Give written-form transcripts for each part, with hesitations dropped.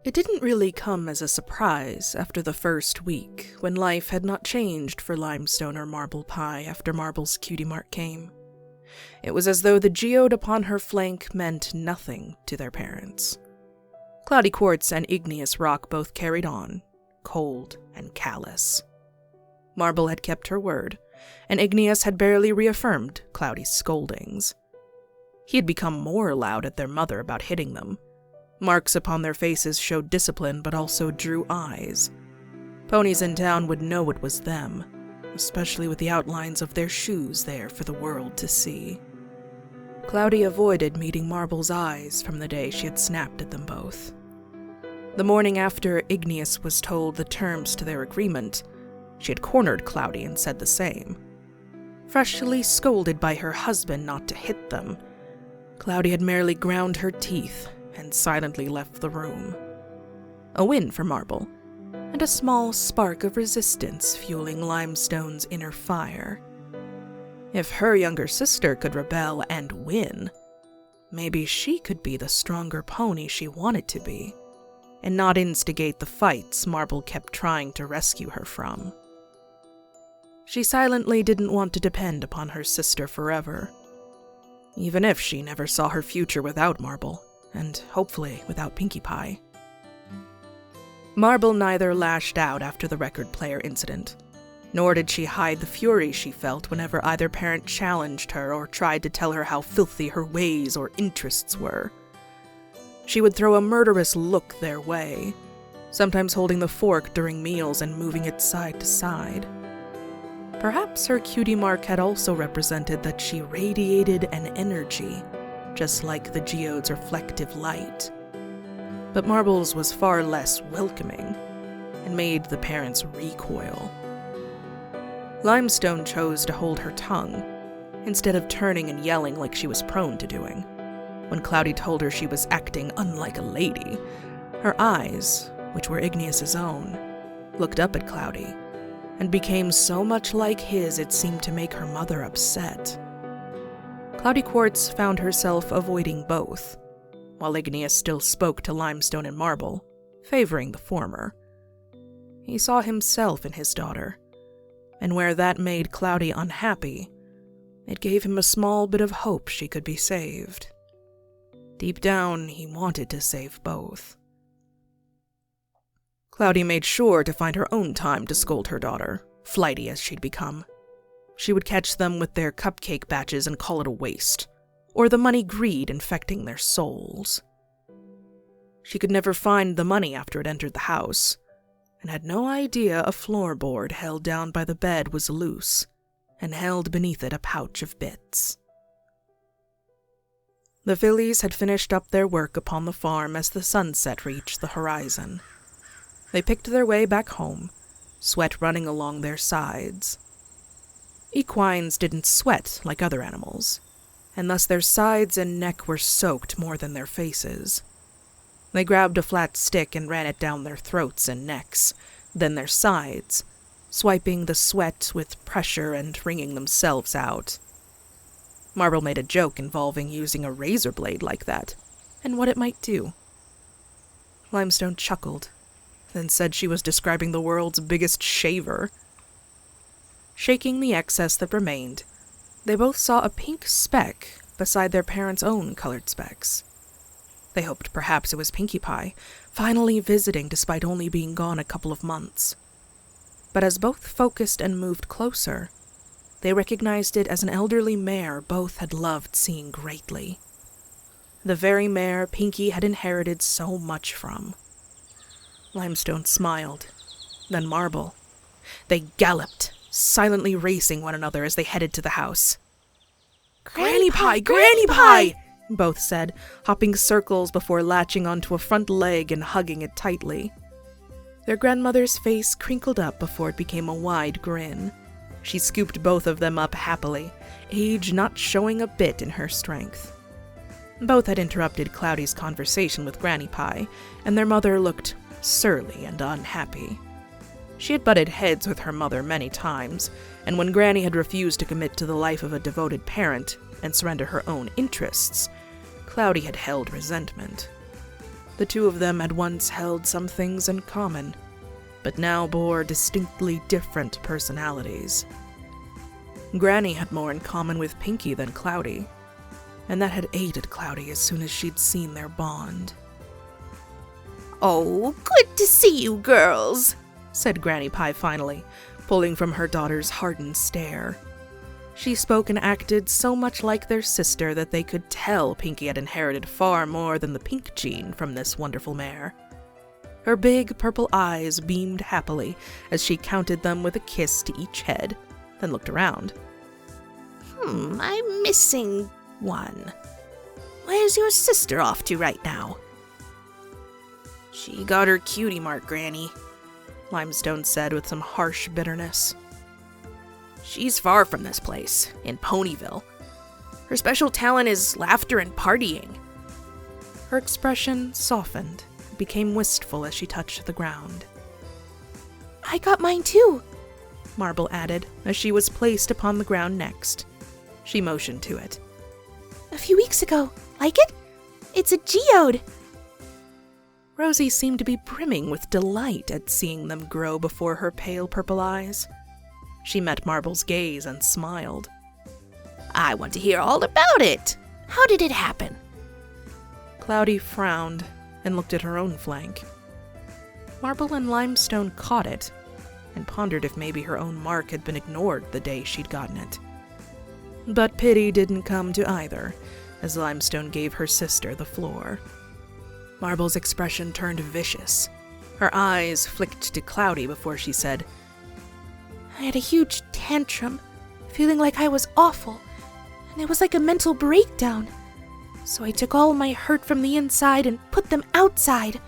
It didn't really come as a surprise after the first week, when life had not changed for Limestone or Marble Pie after Marble's cutie mark came. It was as though the geode upon her flank meant nothing to their parents. Cloudy Quartz and Igneous Rock both carried on, cold and callous. Marble had kept her word, and Igneous had barely reaffirmed Cloudy's scoldings. He had become more loud at their mother about hitting them. Marks upon their faces showed discipline but also drew eyes. Ponies in town would know it was them, especially with the outlines of their shoes there for the world to see. Cloudy avoided meeting Marble's eyes from the day she had snapped at them both. The morning after Igneous was told the terms to their agreement, she had cornered Cloudy and said the same. Freshly scolded by her husband not to hit them, Cloudy had merely ground her teeth and silently left the room. A win for Marble, and a small spark of resistance fueling Limestone's inner fire. If her younger sister could rebel and win, maybe she could be the stronger pony she wanted to be, and not instigate the fights Marble kept trying to rescue her from. She silently didn't want to depend upon her sister forever, even if she never saw her future without Marble, and hopefully without Pinkie Pie. Marble neither lashed out after the record player incident, nor did she hide the fury she felt whenever either parent challenged her or tried to tell her how filthy her ways or interests were. She would throw a murderous look their way, sometimes holding the fork during meals and moving it side to side. Perhaps her cutie mark had also represented that she radiated an energy, just like the geode's reflective light. But Marble's was far less welcoming, and made the parents recoil. Limestone chose to hold her tongue, instead of turning and yelling like she was prone to doing. When Cloudy told her she was acting unlike a lady, her eyes, which were Igneous's own, looked up at Cloudy, and became so much like his it seemed to make her mother upset. Cloudy Quartz found herself avoiding both, while Igneous still spoke to Limestone and Marble, favoring the former. He saw himself in his daughter, and where that made Cloudy unhappy, it gave him a small bit of hope she could be saved. Deep down, he wanted to save both. Cloudy made sure to find her own time to scold her daughter, flighty as she'd become. She would catch them with their cupcake batches and call it a waste, or the money greed infecting their souls. She could never find the money after it entered the house, and had no idea a floorboard held down by the bed was loose, and held beneath it a pouch of bits. The fillies had finished up their work upon the farm as the sunset reached the horizon. They picked their way back home, sweat running along their sides. Equines didn't sweat like other animals, and thus their sides and neck were soaked more than their faces. They grabbed a flat stick and ran it down their throats and necks, then their sides, swiping the sweat with pressure and wringing themselves out. Marble made a joke involving using a razor blade like that, and what it might do. Limestone chuckled, then said she was describing the world's biggest shaver. Shaking the excess that remained, they both saw a pink speck beside their parents' own colored specks. They hoped perhaps it was Pinkie Pie, finally visiting despite only being gone a couple of months. But as both focused and moved closer, they recognized it as an elderly mare both had loved seeing greatly. The very mare Pinkie had inherited so much from. Limestone smiled, then Marble. They galloped, silently racing one another as they headed to the house. "Granny Pie! Granny Pie!" both said, hopping circles before latching onto a front leg and hugging it tightly. Their grandmother's face crinkled up before it became a wide grin. She scooped both of them up happily, age not showing a bit in her strength. Both had interrupted Cloudy's conversation with Granny Pie, and their mother looked surly and unhappy. She had butted heads with her mother many times, and when Granny had refused to commit to the life of a devoted parent and surrender her own interests, Cloudy had held resentment. The two of them had once held some things in common, but now bore distinctly different personalities. Granny had more in common with Pinky than Cloudy, and that had aided Cloudy as soon as she'd seen their bond. "Oh, good to see you girls," said Granny Pie finally, pulling from her daughter's hardened stare. She spoke and acted so much like their sister that they could tell Pinky had inherited far more than the pink gene from this wonderful mare. Her big purple eyes beamed happily as she counted them with a kiss to each head, then looked around. I'm missing one. Where's your sister off to right now?" "She got her cutie mark, Granny," Limestone said with some harsh bitterness. "She's far from this place, in Ponyville. Her special talent is laughter and partying." Her expression softened, became wistful as she touched the ground. "I got mine too," Marble added as she was placed upon the ground next. She motioned to it. "A few weeks ago. Like it? It's a geode." Rosie seemed to be brimming with delight at seeing them grow before her pale purple eyes. She met Marble's gaze and smiled. "I want to hear all about it. How did it happen?" Cloudy frowned and looked at her own flank. Marble and Limestone caught it and pondered if maybe her own mark had been ignored the day she'd gotten it. But pity didn't come to either, as Limestone gave her sister the floor. Marble's expression turned vicious. Her eyes flicked to Cloudy before she said, "I had a huge tantrum, feeling like I was awful, and it was like a mental breakdown. So I took all my hurt from the inside and put them outside.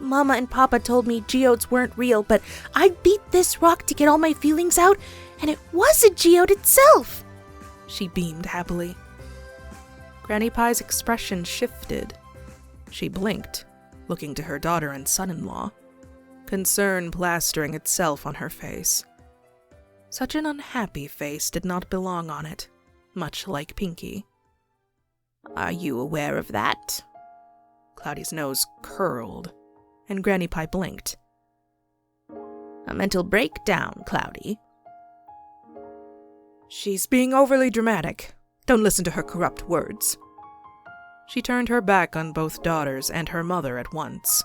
Mama and Papa told me geodes weren't real, but I beat this rock to get all my feelings out, and it was a geode itself." She beamed happily. Granny Pie's expression shifted. She blinked, looking to her daughter and son-in-law, concern plastering itself on her face. Such an unhappy face did not belong on it, much like Pinky. "Are you aware of that?" Cloudy's nose curled, and Granny Pie blinked. "A mental breakdown, Cloudy." "She's being overly dramatic. Don't listen to her corrupt words." She turned her back on both daughters and her mother at once.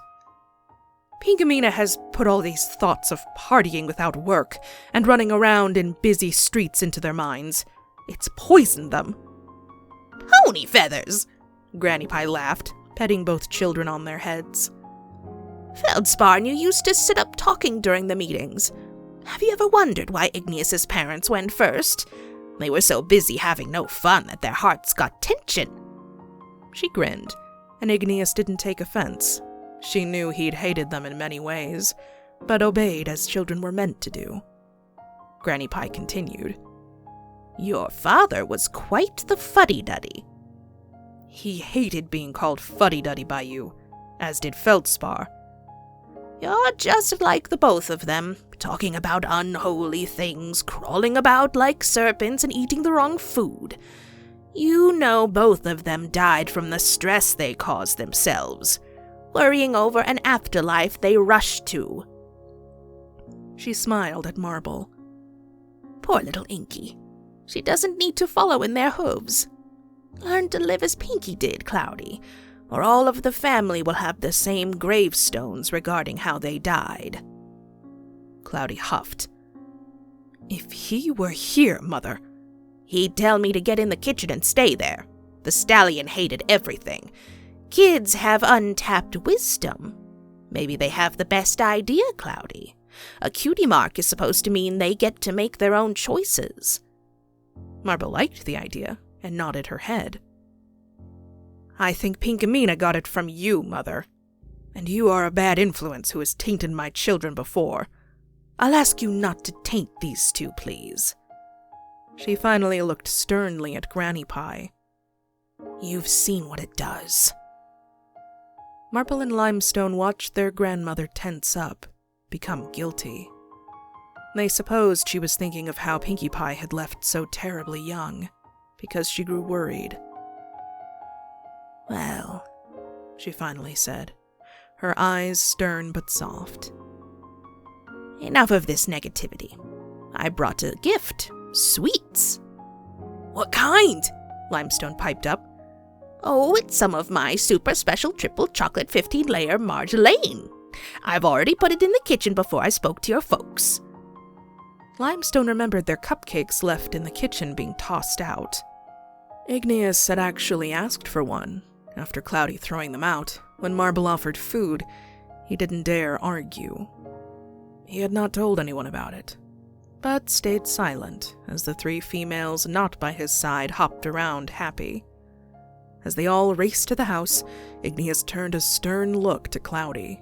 "Pinkamena has put all these thoughts of partying without work and running around in busy streets into their minds. It's poisoned them." "Pony feathers!" Granny Pie laughed, petting both children on their heads. "Feldspar and you used to sit up talking during the meetings. Have you ever wondered why Igneus's parents went first? They were so busy having no fun that their hearts got tension." She grinned, and Igneus didn't take offense. She knew he'd hated them in many ways, but obeyed as children were meant to do. Granny Pie continued. "Your father was quite the fuddy-duddy." "He hated being called fuddy-duddy by you, as did Feldspar." "You're just like the both of them, talking about unholy things, crawling about like serpents and eating the wrong food. You know both of them died from the stress they caused themselves, worrying over an afterlife they rushed to." She smiled at Marble. "Poor little Inky. She doesn't need to follow in their hooves. Learn to live as Pinky did, Cloudy, or all of the family will have the same gravestones regarding how they died." Cloudy huffed. "If he were here, Mother." "He'd tell me to get in the kitchen and stay there. The stallion hated everything. Kids have untapped wisdom. Maybe they have the best idea, Cloudy. A cutie mark is supposed to mean they get to make their own choices." Marble liked the idea and nodded her head. "I think Pinkamena got it from you, Mother. And you are a bad influence who has tainted my children before. I'll ask you not to taint these two, please." She finally looked sternly at Granny Pie. "You've seen what it does." Marble and Limestone watched their grandmother tense up, become guilty. They supposed she was thinking of how Pinkie Pie had left so terribly young, because she grew worried. "Well, she finally said, her eyes stern but soft. Enough of this negativity. I brought a gift. Sweets. What kind? Limestone piped up. Oh, it's some of my super special triple chocolate 15-layer margarine. I've already put it in the kitchen before I spoke to your folks. Limestone remembered their cupcakes left in the kitchen being tossed out. Igneous had actually asked for one. After Cloudy throwing them out, when Marble offered food, he didn't dare argue. He had not told anyone about it, but stayed silent as the three females not by his side hopped around happy. As they all raced to the house, Igneous turned a stern look to Cloudy.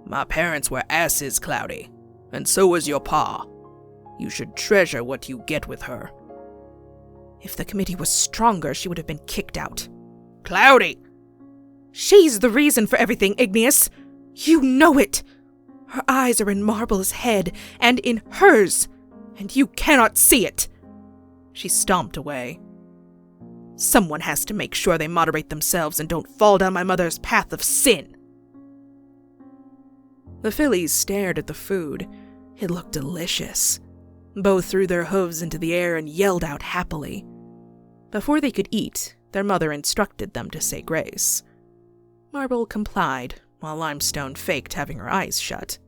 My parents were asses, Cloudy, and so was your pa. You should treasure what you get with her. If the committee was stronger, she would have been kicked out. Cloudy! She's the reason for everything, Igneous. You know it. Her eyes are in Marble's head and in hers, and you cannot see it. She stomped away. Someone has to make sure they moderate themselves and don't fall down my mother's path of sin. The fillies stared at the food. It looked delicious. Both threw their hooves into the air and yelled out happily. Before they could eat, their mother instructed them to say grace. Marble complied, while Limestone faked having her eyes shut.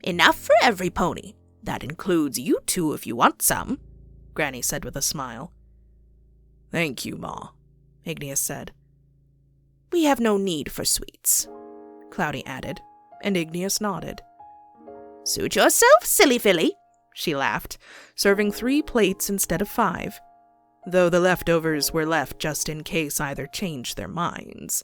Enough for every pony. That includes you two if you want some, Granny said with a smile. Thank you, Ma, Igneous said. We have no need for sweets, Cloudy added, and Igneous nodded. Suit yourself, silly filly, she laughed, serving 3 plates instead of 5, though the leftovers were left just in case either changed their minds.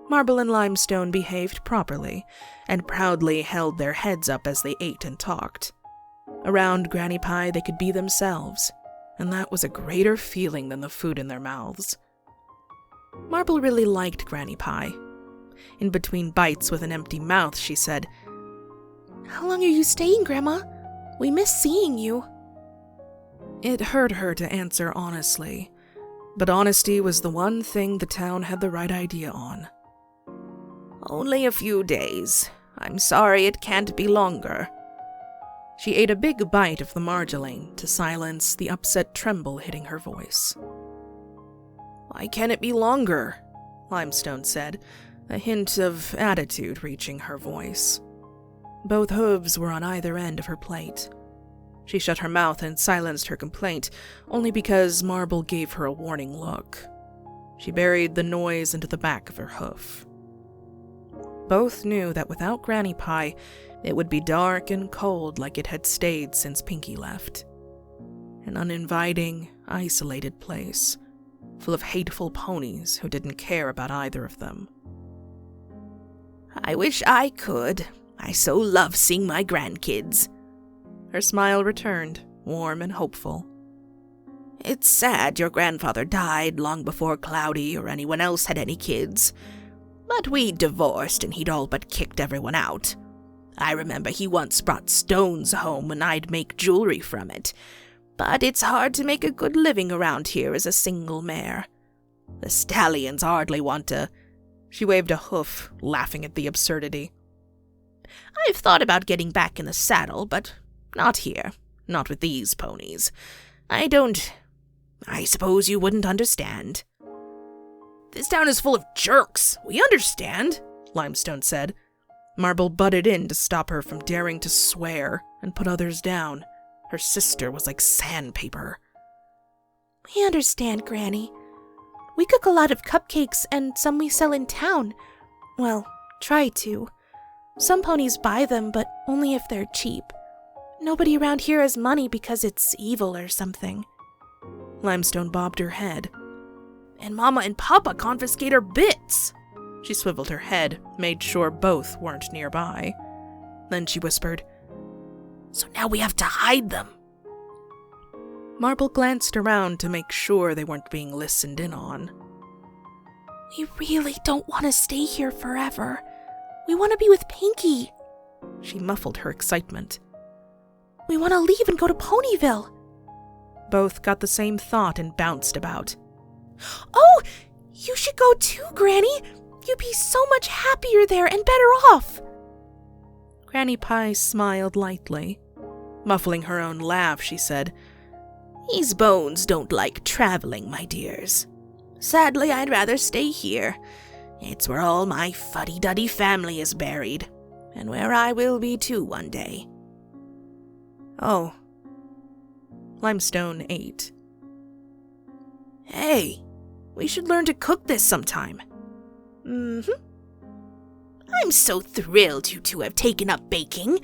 Marble and Limestone behaved properly, and proudly held their heads up as they ate and talked. Around Granny Pie they could be themselves, and that was a greater feeling than the food in their mouths. Marble really liked Granny Pie. In between bites with an empty mouth, she said, How long are you staying, Grandma? We miss seeing you. It hurt her to answer honestly, but honesty was the one thing the town had the right idea on. Only a few days. I'm sorry it can't be longer. She ate a big bite of the margarine to silence the upset tremble hitting her voice. Why can't it be longer? Limestone said, a hint of attitude reaching her voice. Both hooves were on either end of her plate. She shut her mouth and silenced her complaint, only because Marble gave her a warning look. She buried the noise into the back of her hoof. Both knew that without Granny Pie, it would be dark and cold like it had stayed since Pinky left. An uninviting, isolated place, full of hateful ponies who didn't care about either of them. I wish I could. I so love seeing my grandkids. Her smile returned, warm and hopeful. It's sad your grandfather died long before Cloudy or anyone else had any kids. But we divorced and he'd all but kicked everyone out. I remember he once brought stones home and I'd make jewelry from it. But it's hard to make a good living around here as a single mare. The stallions hardly want to... She waved a hoof, laughing at the absurdity. I've thought about getting back in the saddle, but not here. Not with these ponies. I suppose you wouldn't understand. This town is full of jerks. We understand, Limestone said. Marble butted in to stop her from daring to swear and put others down. Her sister was like sandpaper. We understand, Granny. We cook a lot of cupcakes and some we sell in town. Well, try to. Some ponies buy them, but only if they're cheap. Nobody around here has money because it's evil or something. Limestone bobbed her head. And Mama and Papa confiscate our bits. She swiveled her head, made sure both weren't nearby. Then she whispered, So now we have to hide them. Marble glanced around to make sure they weren't being listened in on. We really don't want to stay here forever. We want to be with Pinky. She muffled her excitement. We want to leave and go to Ponyville. Both got the same thought and bounced about. Oh, You should go too, Granny. You'd be so much happier there and better off. Granny Pie smiled lightly. Muffling her own laugh, she said, "These bones don't like traveling, my dears. Sadly, I'd rather stay here. It's where all my fuddy-duddy family is buried, and where I will be too one day." Oh. Limestone ate. "Hey, we should learn to cook this sometime." I'm so thrilled you two have taken up baking.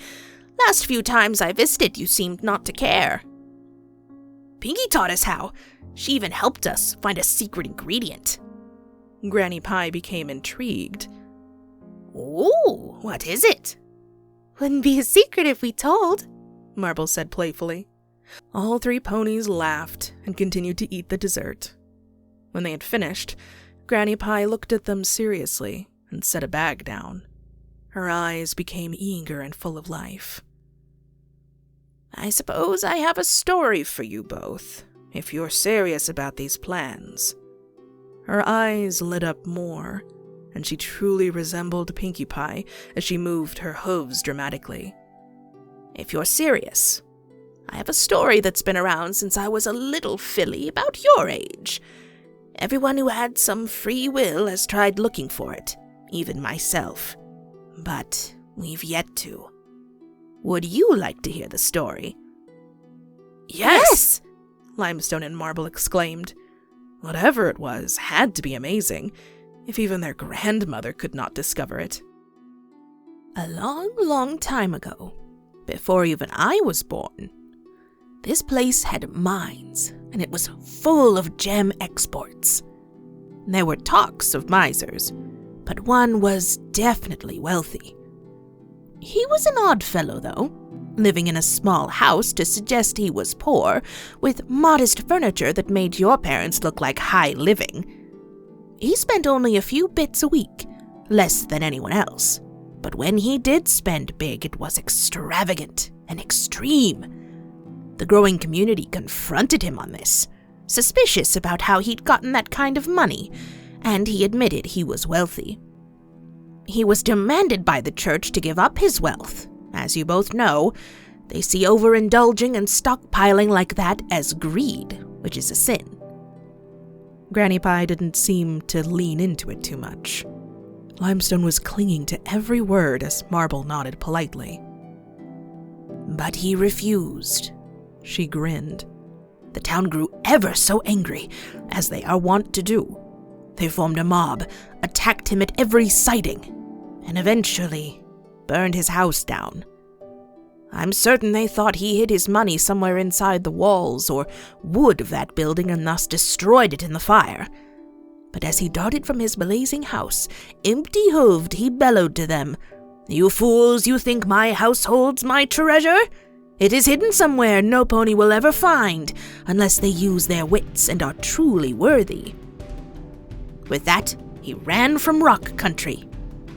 Last few times I visited, you seemed not to care. Pinky taught us how. She even helped us find a secret ingredient. Granny Pie became intrigued. Ooh, what is it? Wouldn't be a secret if we told, Marble said playfully. All three ponies laughed and continued to eat the dessert. When they had finished, Granny Pie looked at them seriously and set a bag down. Her eyes became eager and full of life. "I suppose I have a story for you both, if you're serious about these plans." Her eyes lit up more, and she truly resembled Pinkie Pie as she moved her hooves dramatically. "If you're serious, I have a story that's been around since I was a little filly about your age. Everyone who had some free will has tried looking for it, even myself. But we've yet to. Would you like to hear the story?" Yes! Limestone and Marble exclaimed. Whatever it was had to be amazing, if even their grandmother could not discover it. "A long, long time ago, before even I was born, this place had mines, and it was full of gem exports. There were talks of misers, but one was definitely wealthy. He was an odd fellow, though, living in a small house to suggest he was poor, with modest furniture that made your parents look like high living. He spent only a few bits a week, less than anyone else, but when he did spend big, it was extravagant and extreme. The growing community confronted him on this, suspicious about how he'd gotten that kind of money, and he admitted he was wealthy. He was demanded by the church to give up his wealth. As you both know, they see overindulging and stockpiling like that as greed, which is a sin." Granny Pie didn't seem to lean into it too much. Limestone was clinging to every word as Marble nodded politely. "But he refused." She grinned. "The town grew ever so angry, as they are wont to do. They formed a mob, attacked him at every sighting, and eventually burned his house down. I'm certain they thought he hid his money somewhere inside the walls or wood of that building and thus destroyed it in the fire. But as he darted from his blazing house, empty-hooved, he bellowed to them, 'You fools, you think my house holds my treasure? It is hidden somewhere no pony will ever find, unless they use their wits and are truly worthy.' With that, he ran from Rock Country,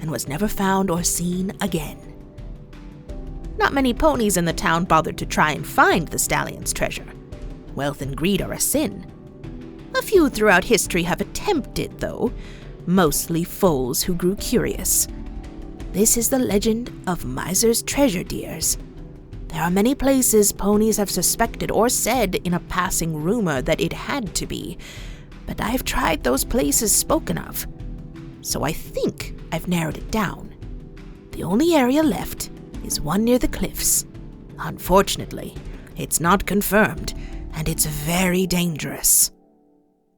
and was never found or seen again. Not many ponies in the town bothered to try and find the stallion's treasure. Wealth and greed are a sin. A few throughout history have attempted, though, mostly foals who grew curious. This is the legend of Miser's Treasure, dears. There are many places ponies have suspected or said in a passing rumor that it had to be, but I've tried those places spoken of, so I think I've narrowed it down. The only area left is one near the cliffs. Unfortunately, it's not confirmed, and it's very dangerous."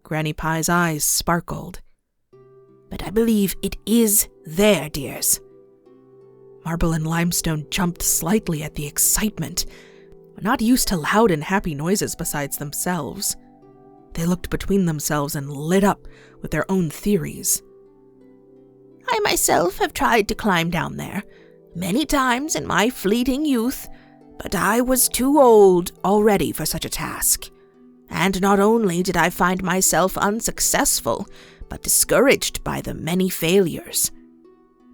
Granny Pie's eyes sparkled. "But I believe it is there, dears." Marble and Limestone jumped slightly at the excitement, not used to loud and happy noises besides themselves. They looked between themselves and lit up with their own theories. "I myself have tried to climb down there many times in my fleeting youth, but I was too old already for such a task. And not only did I find myself unsuccessful, but discouraged by the many failures.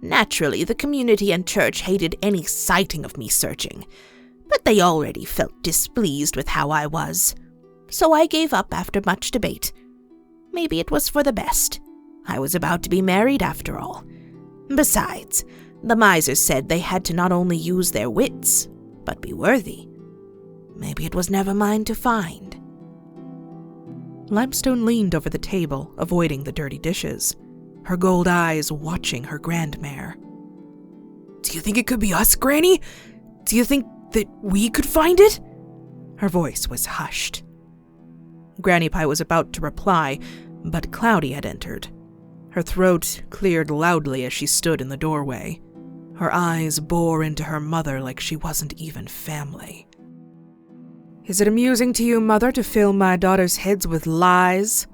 Naturally, the community and church hated any sighting of me searching, but they already felt displeased with how I was. So I gave up after much debate. Maybe it was for the best. I was about to be married after all. Besides, the misers said they had to not only use their wits, but be worthy. Maybe it was never mine to find. Limestone leaned over the table, avoiding the dirty dishes, her gold eyes watching her grandmare. "Do you think it could be us, Granny? Do you think that we could find it?" Her voice was hushed. Granny Pie was about to reply, but Cloudy had entered. Her throat cleared loudly as she stood in the doorway. Her eyes bore into her mother like she wasn't even family. "Is it amusing to you, Mother, to fill my daughters' heads with lies?"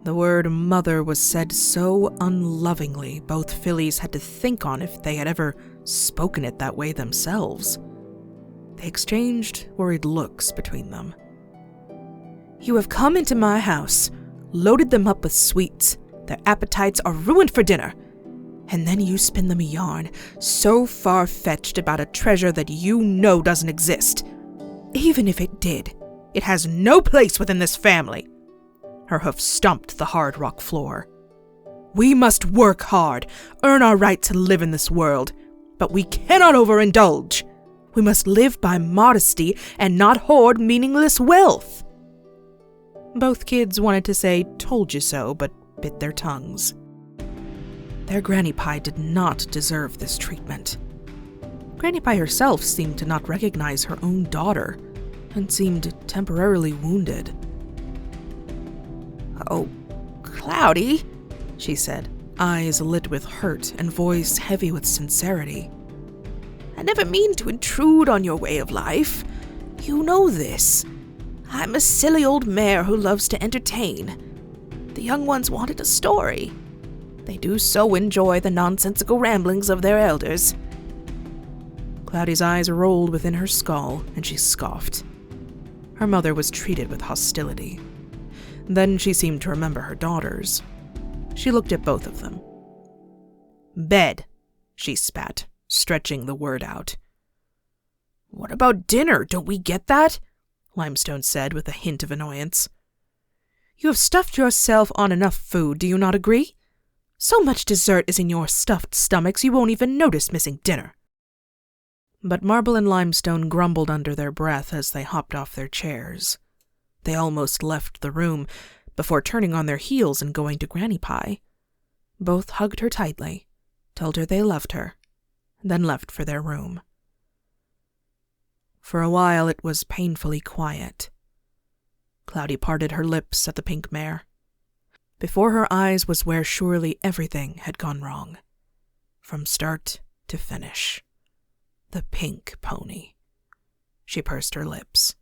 The word mother was said so unlovingly, both fillies had to think on if they had ever spoken it that way themselves. They exchanged worried looks between them. "You have come into my house, loaded them up with sweets. Their appetites are ruined for dinner. And then you spin them a yarn so far-fetched about a treasure that you know doesn't exist. Even if it did, it has no place within this family." Her hoof stomped the hard rock floor. "We must work hard, earn our right to live in this world, but we cannot overindulge. We must live by modesty and not hoard meaningless wealth." Both kids wanted to say "told you so," but bit their tongues. Their Granny Pie did not deserve this treatment. Granny Pie herself seemed to not recognize her own daughter and seemed temporarily wounded. "Oh, Cloudy," she said, eyes lit with hurt and voice heavy with sincerity. "I never mean to intrude on your way of life. You know this. I'm a silly old mare who loves to entertain. The young ones wanted a story. They do so enjoy the nonsensical ramblings of their elders." Cloudy's eyes rolled within her skull, and she scoffed. Her mother was treated with hostility. Then she seemed to remember her daughters. She looked at both of them. "Bed," she spat, stretching the word out. "What about dinner? Don't we get that?" Limestone said with a hint of annoyance. "You have stuffed yourself on enough food, do you not agree? So much dessert is in your stuffed stomachs you won't even notice missing dinner." But Marble and Limestone grumbled under their breath as they hopped off their chairs. They almost left the room before turning on their heels and going to Granny Pie. Both hugged her tightly, told her they loved her, then left for their room. For a while it was painfully quiet. Cloudy parted her lips at the pink mare. Before her eyes was where surely everything had gone wrong. From start to finish. The pink pony. She pursed her lips.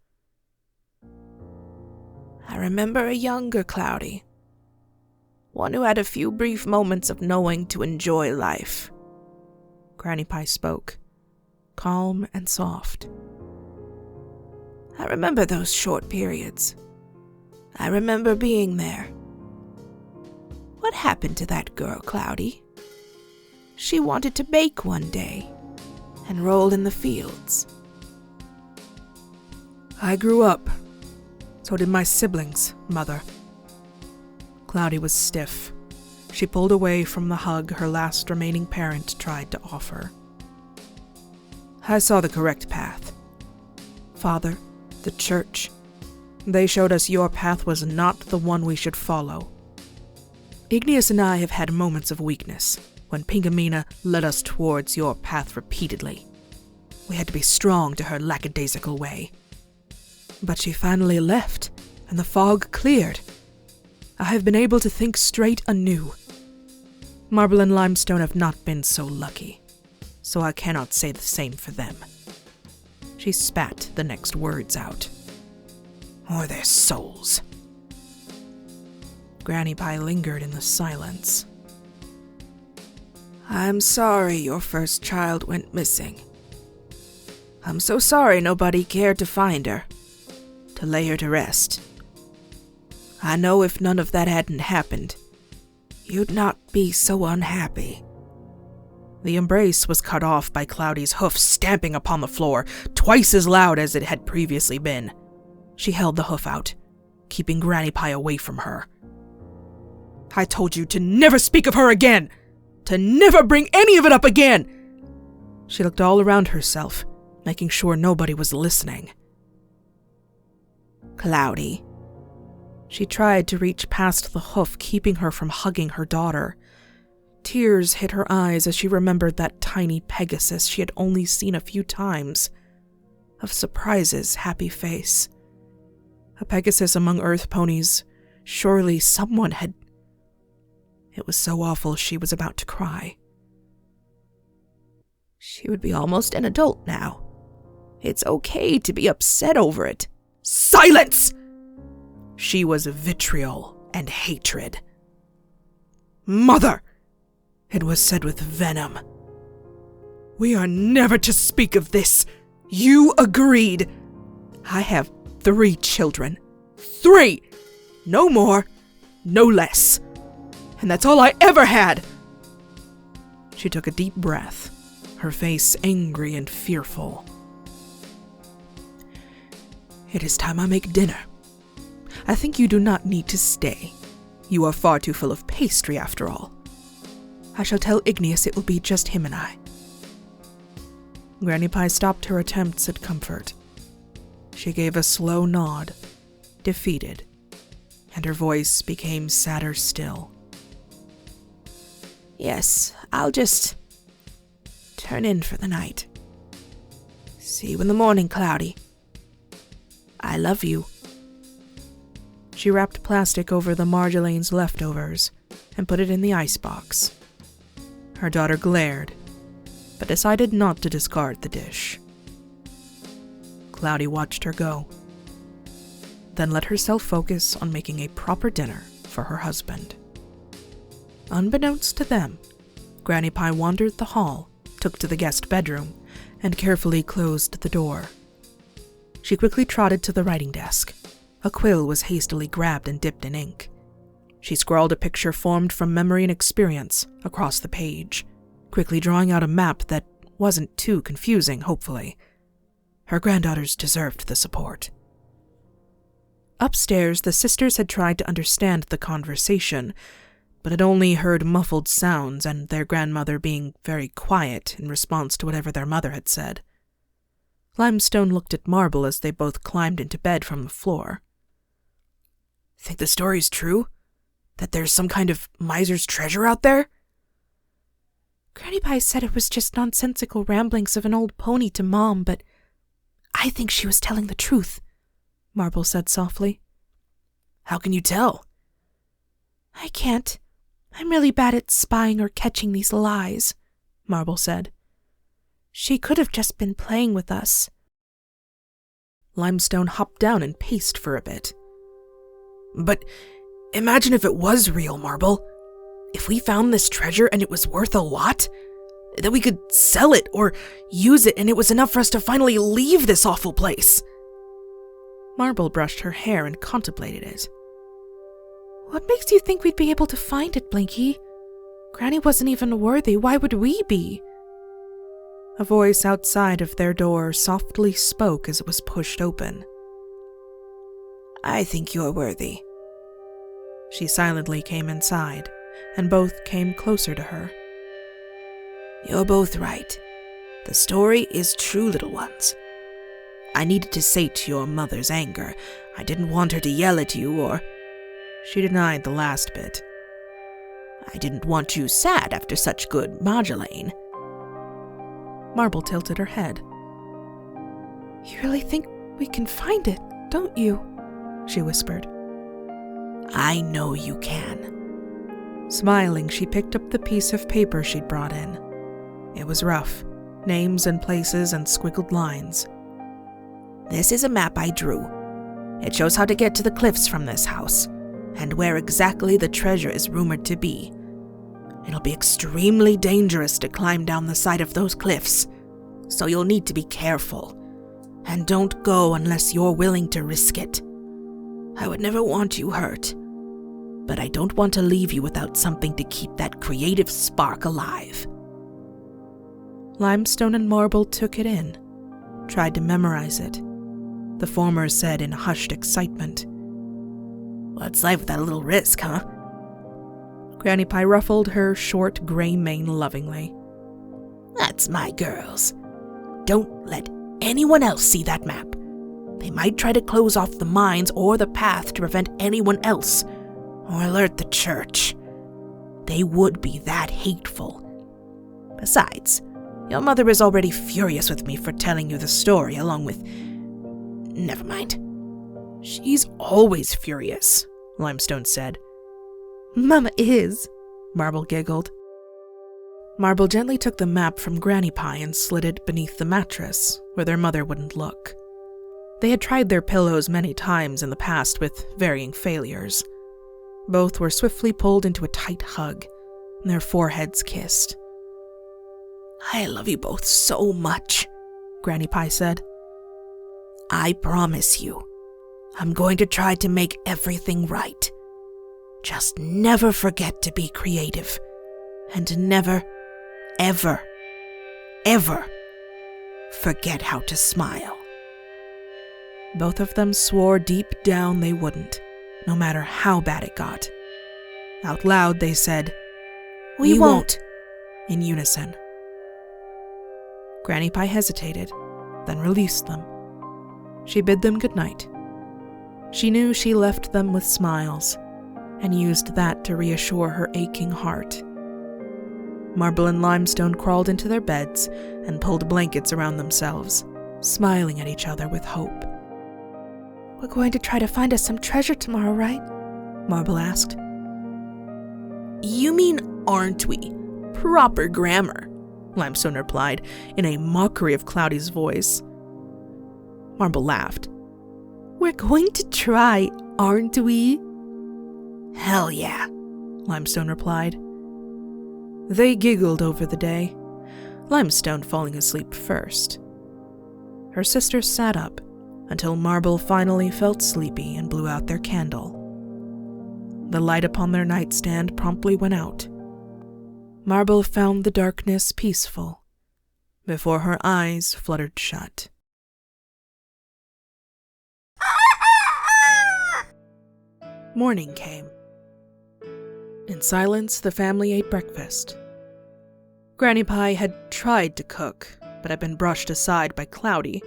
"I remember a younger Cloudy. One who had a few brief moments of knowing to enjoy life." Granny Pie spoke, calm and soft. "I remember those short periods. I remember being there. What happened to that girl, Cloudy? She wanted to bake one day and roll in the fields." "I grew up. So did my siblings, Mother." Cloudy was stiff. She pulled away from the hug her last remaining parent tried to offer. "I saw the correct path. Father, the church, they showed us your path was not the one we should follow. Igneous and I have had moments of weakness when Pinkamena led us towards your path repeatedly. We had to be strong to her lackadaisical way. But she finally left, and the fog cleared. I have been able to think straight anew. Marble and Limestone have not been so lucky, so I cannot say the same for them." She spat the next words out. "Or their souls." Granny Pie lingered in the silence. "I'm sorry your first child went missing. I'm so sorry nobody cared to find her, to lay her to rest. I know if none of that hadn't happened, you'd not be so unhappy." The embrace was cut off by Cloudy's hoof stamping upon the floor, twice as loud as it had previously been. She held the hoof out, keeping Granny Pie away from her. I told you to never speak of her again! To never bring any of it up again! She looked all around herself, making sure nobody was listening. Cloudy. She tried to reach past the hoof, keeping her from hugging her daughter. Tears hit her eyes as she remembered that tiny Pegasus she had only seen a few times. Of Surprise's happy face. A Pegasus among Earth ponies. Surely someone had... It was so awful she was about to cry. She would be almost an adult now. It's okay to be upset over it. Silence! She was vitriol and hatred. Mother! It was said with venom. We are never to speak of this. You agreed. I have 3 children. 3! No more, no less. And that's all I ever had. She took a deep breath, her face angry and fearful. It is time I make dinner. I think you do not need to stay. You are far too full of pastry after all. I shall tell Igneous it will be just him and I. Granny Pie stopped her attempts at comfort. She gave a slow nod, defeated, and her voice became sadder still. Yes, I'll just turn in for the night. See you in the morning, Cloudy. I love you. She wrapped plastic over the Marjolaine's leftovers and put it in the icebox. Her daughter glared, but decided not to discard the dish. Cloudy watched her go, then let herself focus on making a proper dinner for her husband. Unbeknownst to them, Granny Pie wandered the hall, took to the guest bedroom, and carefully closed the door. She quickly trotted to the writing desk. A quill was hastily grabbed and dipped in ink. She scrawled a picture formed from memory and experience across the page, quickly drawing out a map that wasn't too confusing, hopefully. Her granddaughters deserved the support. Upstairs, the sisters had tried to understand the conversation, but had only heard muffled sounds and their grandmother being very quiet in response to whatever their mother had said. Limestone looked at Marble as they both climbed into bed from the floor. Think the story's true? That there's some kind of miser's treasure out there? Granny Pie said it was just nonsensical ramblings of an old pony to Mom, but I think she was telling the truth, Marble said softly. How can you tell? I can't. I'm really bad at spying or catching these lies, Marble said. She could have just been playing with us. Limestone hopped down and paced for a bit. But imagine if it was real, Marble. If we found this treasure and it was worth a lot, that we could sell it or use it and it was enough for us to finally leave this awful place. Marble brushed her hair and contemplated it. What makes you think we'd be able to find it, Blinky? Granny wasn't even worthy. Why would we be? A voice outside of their door softly spoke as it was pushed open. I think you're worthy. She silently came inside, and both came closer to her. You're both right. The story is true, little ones. I needed to sate your mother's anger. I didn't want her to yell at you or... She denied the last bit. I didn't want you sad after such good Marjolaine. Marble tilted her head. You really think we can find it, don't you? She whispered. I know you can. Smiling, she picked up the piece of paper she'd brought in. It was rough, names and places and squiggled lines. This is a map I drew. It shows how to get to the cliffs from this house, and where exactly the treasure is rumored to be. It'll be extremely dangerous to climb down the side of those cliffs, so you'll need to be careful. And don't go unless you're willing to risk it. I would never want you hurt, but I don't want to leave you without something to keep that creative spark alive. Limestone and Marble took it in, tried to memorize it. The former said in hushed excitement, What's life without a little risk, huh? Granny Pie ruffled her short gray mane lovingly. That's my girls. Don't let anyone else see that map. They might try to close off the mines or the path to prevent anyone else, or alert the church. They would be that hateful. Besides, your mother is already furious with me for telling you the story along with... Never mind. She's always furious, Limestone said. Mama is, Marble giggled. Marble gently took the map from Granny Pie and slid it beneath the mattress, where their mother wouldn't look. They had tried their pillows many times in the past with varying failures. Both were swiftly pulled into a tight hug, and their foreheads kissed. I love you both so much, Granny Pie said. I promise you, I'm going to try to make everything right. Just never forget to be creative, and never, ever, ever forget how to smile. Both of them swore deep down they wouldn't, no matter how bad it got. Out loud they said, We won't, in unison. Granny Pie hesitated, then released them. She bid them good night. She knew she left them with smiles, and used that to reassure her aching heart. Marble and Limestone crawled into their beds and pulled blankets around themselves, smiling at each other with hope. We're going to try to find us some treasure tomorrow, right? Marble asked. You mean, aren't we? Proper grammar, Limestone replied, in a mockery of Cloudy's voice. Marble laughed. We're going to try, aren't we? Hell yeah, Limestone replied. They giggled over the day, Limestone falling asleep first. Her sister sat up until Marble finally felt sleepy and blew out their candle. The light upon their nightstand promptly went out. Marble found the darkness peaceful before her eyes fluttered shut. Morning came. In silence, the family ate breakfast. Granny Pie had tried to cook, but had been brushed aside by Cloudy,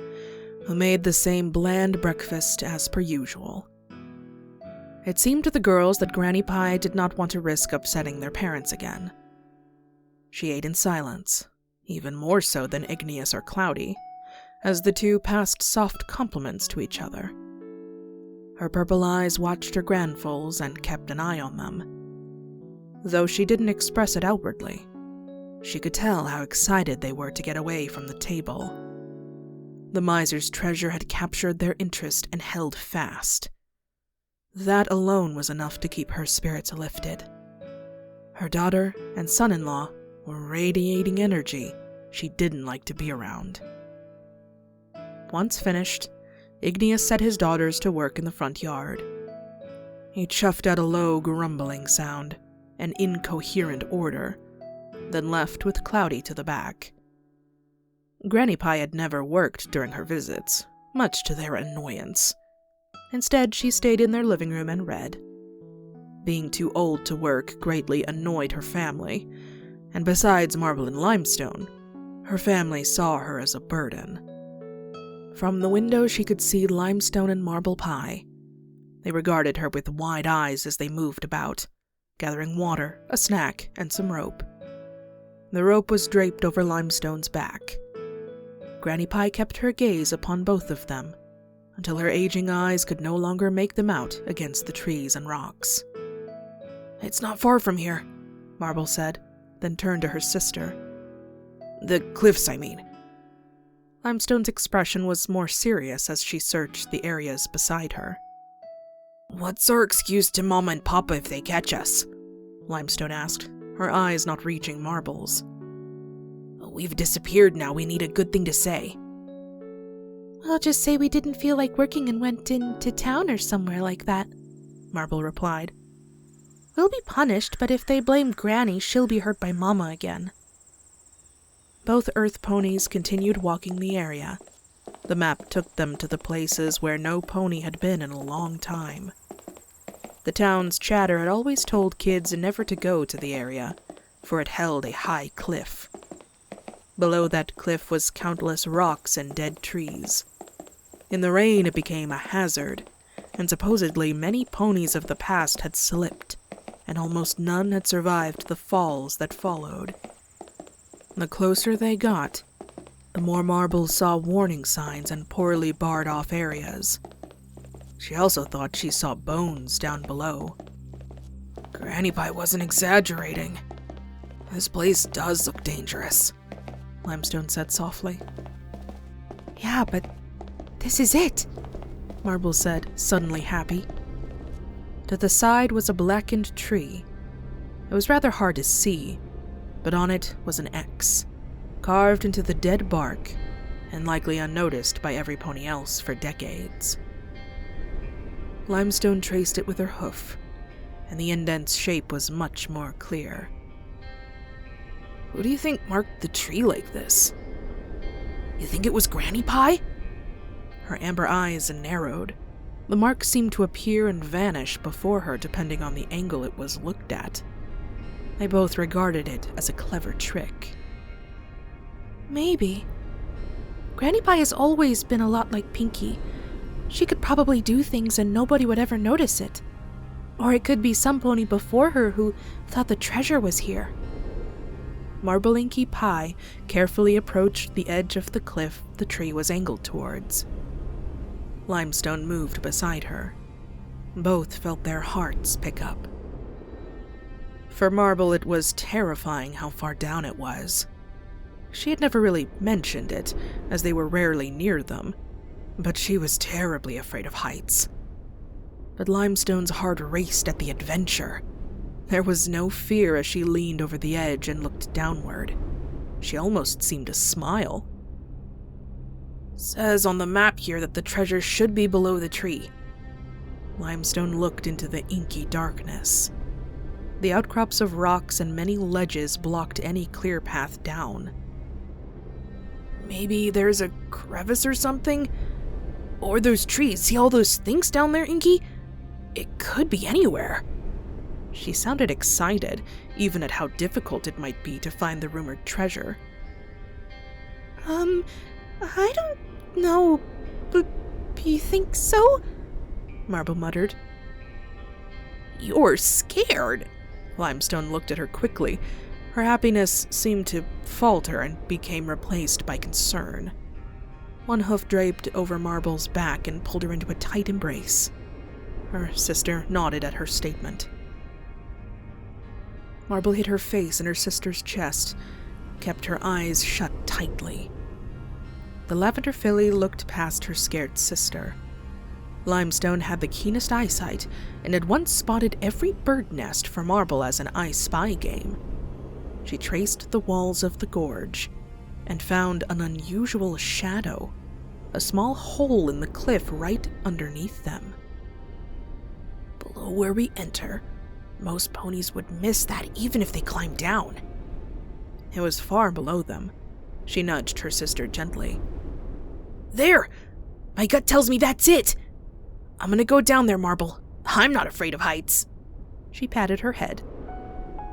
who made the same bland breakfast as per usual. It seemed to the girls that Granny Pie did not want to risk upsetting their parents again. She ate in silence, even more so than Igneous or Cloudy, as the two passed soft compliments to each other. Her purple eyes watched her grandfoals and kept an eye on them. Though she didn't express it outwardly, she could tell how excited they were to get away from the table. The miser's treasure had captured their interest and held fast. That alone was enough to keep her spirits lifted. Her daughter and son-in-law were radiating energy she didn't like to be around. Once finished, Igneous set his daughters to work in the front yard. He chuffed out a low, grumbling sound, an incoherent order, then left with Cloudy to the back. Granny Pie had never worked during her visits, much to their annoyance. Instead, she stayed in their living room and read. Being too old to work greatly annoyed her family, and besides Marble and Limestone, her family saw her as a burden. From the window she could see Limestone and Marble Pie. They regarded her with wide eyes as they moved about, gathering water, a snack, and some rope. The rope was draped over Limestone's back. Granny Pie kept her gaze upon both of them, until her aging eyes could no longer make them out against the trees and rocks. "It's not far from here," Marble said, then turned to her sister. "The cliffs, I mean." Limestone's expression was more serious as she searched the areas beside her. "What's our excuse to Mama and Papa if they catch us?" Limestone asked, her eyes not reaching Marble's. "We've disappeared now, we need a good thing to say." "I'll just say we didn't feel like working and went into town or somewhere like that," Marble replied. "We'll be punished, but if they blame Granny, she'll be hurt by Mama again." Both Earth ponies continued walking the area. The map took them to the places where no pony had been in a long time. The town's chatter had always told kids never to go to the area, for it held a high cliff. Below that cliff was countless rocks and dead trees. In the rain it became a hazard, and supposedly many ponies of the past had slipped, and almost none had survived the falls that followed. The closer they got, the more Marble saw warning signs and poorly barred-off areas. She also thought she saw bones down below. Granny Pie wasn't exaggerating. This place does look dangerous, Limestone said softly. Yeah, but this is it, Marble said, suddenly happy. To the side was a blackened tree. It was rather hard to see, but on it was an X, carved into the dead bark, and likely unnoticed by every pony else for decades. Limestone traced it with her hoof, and the indent's shape was much more clear. Who do you think marked the tree like this? You think it was Granny Pie? Her amber eyes narrowed. The mark seemed to appear and vanish before her depending on the angle it was looked at. They both regarded it as a clever trick. Maybe. Granny Pie has always been a lot like Pinky. She could probably do things and nobody would ever notice it. Or it could be some pony before her who thought the treasure was here. Marble Inky Pie carefully approached the edge of the cliff the tree was angled towards. Limestone moved beside her. Both felt their hearts pick up. For Marble, it was terrifying how far down it was. She had never really mentioned it, as they were rarely near them, but she was terribly afraid of heights. But Limestone's heart raced at the adventure. There was no fear as she leaned over the edge and looked downward. She almost seemed to smile. Says on the map here that the treasure should be below the tree. Limestone looked into the inky darkness. The outcrops of rocks and many ledges blocked any clear path down. Maybe there's a crevice or something? Or those trees. See all those things down there, Inky? It could be anywhere. She sounded excited, even at how difficult it might be to find the rumored treasure. I don't know, but you think so? Marble muttered. You're scared. Limestone looked at her quickly. Her happiness seemed to falter and became replaced by concern. One hoof draped over Marble's back and pulled her into a tight embrace. Her sister nodded at her statement. Marble hid her face in her sister's chest, kept her eyes shut tightly. The lavender filly looked past her scared sister. Limestone had the keenest eyesight and had once spotted every bird nest for Marble as an I Spy game. She traced the walls of the gorge and found an unusual shadow, a small hole in the cliff right underneath them. Below where we enter, most ponies would miss that even if they climbed down. It was far below them. She nudged her sister gently. There! My gut tells me that's it! I'm gonna go down there, Marble. I'm not afraid of heights. She patted her head.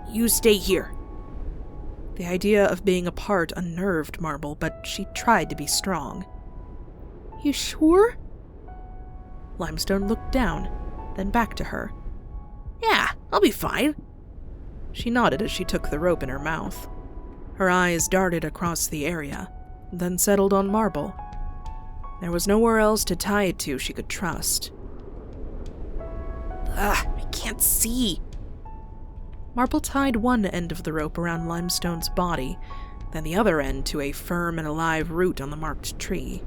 You stay here. The idea of being apart unnerved Marble, but she tried to be strong. You sure? Limestone looked down, then back to her. Yeah, I'll be fine. She nodded as she took the rope in her mouth. Her eyes darted across the area, then settled on Marble. There was nowhere else to tie it to she could trust. Ugh, I can't see. Marble tied one end of the rope around Limestone's body, then the other end to a firm and alive root on the marked tree.